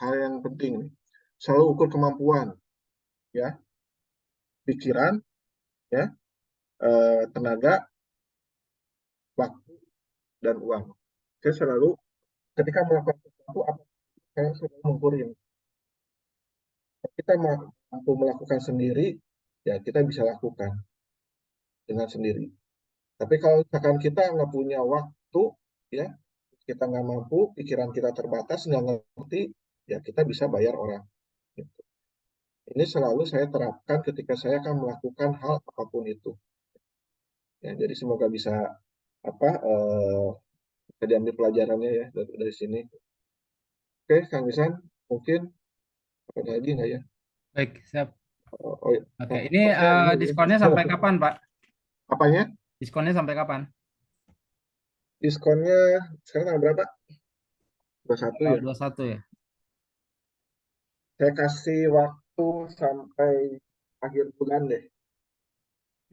[SPEAKER 1] hal yang penting nih, selalu ukur kemampuan ya, pikiran ya, tenaga, waktu, dan uang. Saya selalu ketika melakukan sesuatu, saya selalu mengukur ini. Kita mampu melakukan sendiri, ya kita bisa lakukan dengan sendiri. Tapi kalau misalkan kita nggak punya waktu, ya kita nggak mampu, pikiran kita terbatas, nggak ngerti, ya kita bisa bayar orang. Gitu. Ini selalu saya terapkan ketika saya akan melakukan hal apapun itu. Ya, jadi semoga bisa diambil pelajarannya ya dari sini. Oke, Kang Isan, mungkin apa lagi nggak ya?
[SPEAKER 3] Baik, siap.
[SPEAKER 1] Oh,
[SPEAKER 3] Oke, ini diskonnya sampai kapan, Pak?
[SPEAKER 1] Apanya?
[SPEAKER 3] Diskonnya sampai kapan?
[SPEAKER 1] Diskonnya sekarang tanggal berapa? 21 ya?
[SPEAKER 3] 21 ya?
[SPEAKER 1] Saya kasih waktu sampai akhir bulan deh.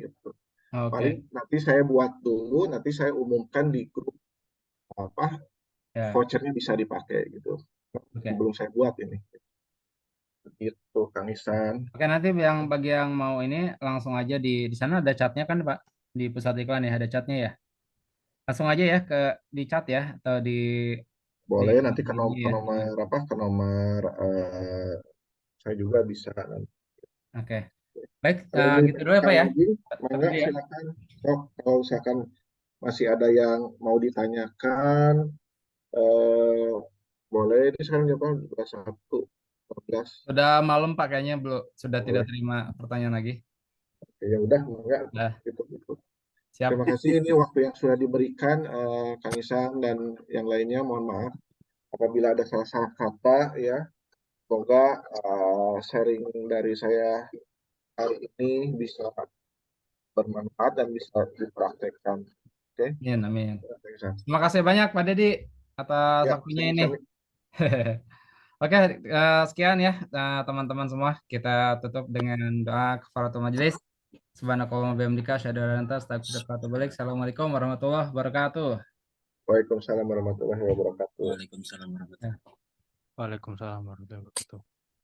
[SPEAKER 1] Gitu.
[SPEAKER 3] Oke.
[SPEAKER 1] Paling nanti saya buat dulu, nanti saya umumkan di grup
[SPEAKER 3] Ya.
[SPEAKER 1] vouchernya bisa dipakai gitu.
[SPEAKER 3] Oke.
[SPEAKER 1] Belum saya buat ini. Gitu, Kang Isan.
[SPEAKER 3] Oke, nanti yang bagi yang mau ini langsung aja di sana ada chatnya kan, Pak? Di pusat iklan ya ada chatnya ya. Langsung aja ya di chat ya atau
[SPEAKER 1] Boleh nanti ke
[SPEAKER 3] ya.
[SPEAKER 1] nomor apa? Ke nomor saya juga bisa nanti.
[SPEAKER 3] Oke. Baik,
[SPEAKER 1] Kalau
[SPEAKER 3] gitu dulu ya, Pak ya.
[SPEAKER 1] lagi, mangga
[SPEAKER 3] Ya.
[SPEAKER 1] silakan. Kalau misalkan masih ada yang mau ditanyakan, boleh. Ini sekarang jam 21:14.
[SPEAKER 3] Sudah malam Pak kayaknya belum sudah
[SPEAKER 1] Boleh.
[SPEAKER 3] tidak terima pertanyaan lagi.
[SPEAKER 1] Oke, ya udah, mangga.
[SPEAKER 3] Nah.
[SPEAKER 1] Gitu.
[SPEAKER 3] Siap.
[SPEAKER 1] Terima kasih ini waktu yang sudah diberikan Kang Isan dan yang lainnya. Mohon maaf apabila ada salah kata ya. Semoga sharing dari saya hari ini bisa bermanfaat dan bisa dipraktekkan. Oke.
[SPEAKER 3] Amin. Terima kasih banyak Pak Dedi atas waktunya ini. Oke, sekian ya teman-teman semua. Kita tutup dengan doa kafaratul majelis. Subhanakallahumma bihamdika asyhadu an la ilaha illa anta astaghfiruka wa atubu ilaik. Assalamualaikum warahmatullahi wabarakatuh.
[SPEAKER 1] Waalaikumsalam warahmatullahi wabarakatuh.
[SPEAKER 8] Waalaikumsalam warahmatullahi wabarakatuh.
[SPEAKER 7] Waalaikumsalam warahmatullahi wabarakatuh.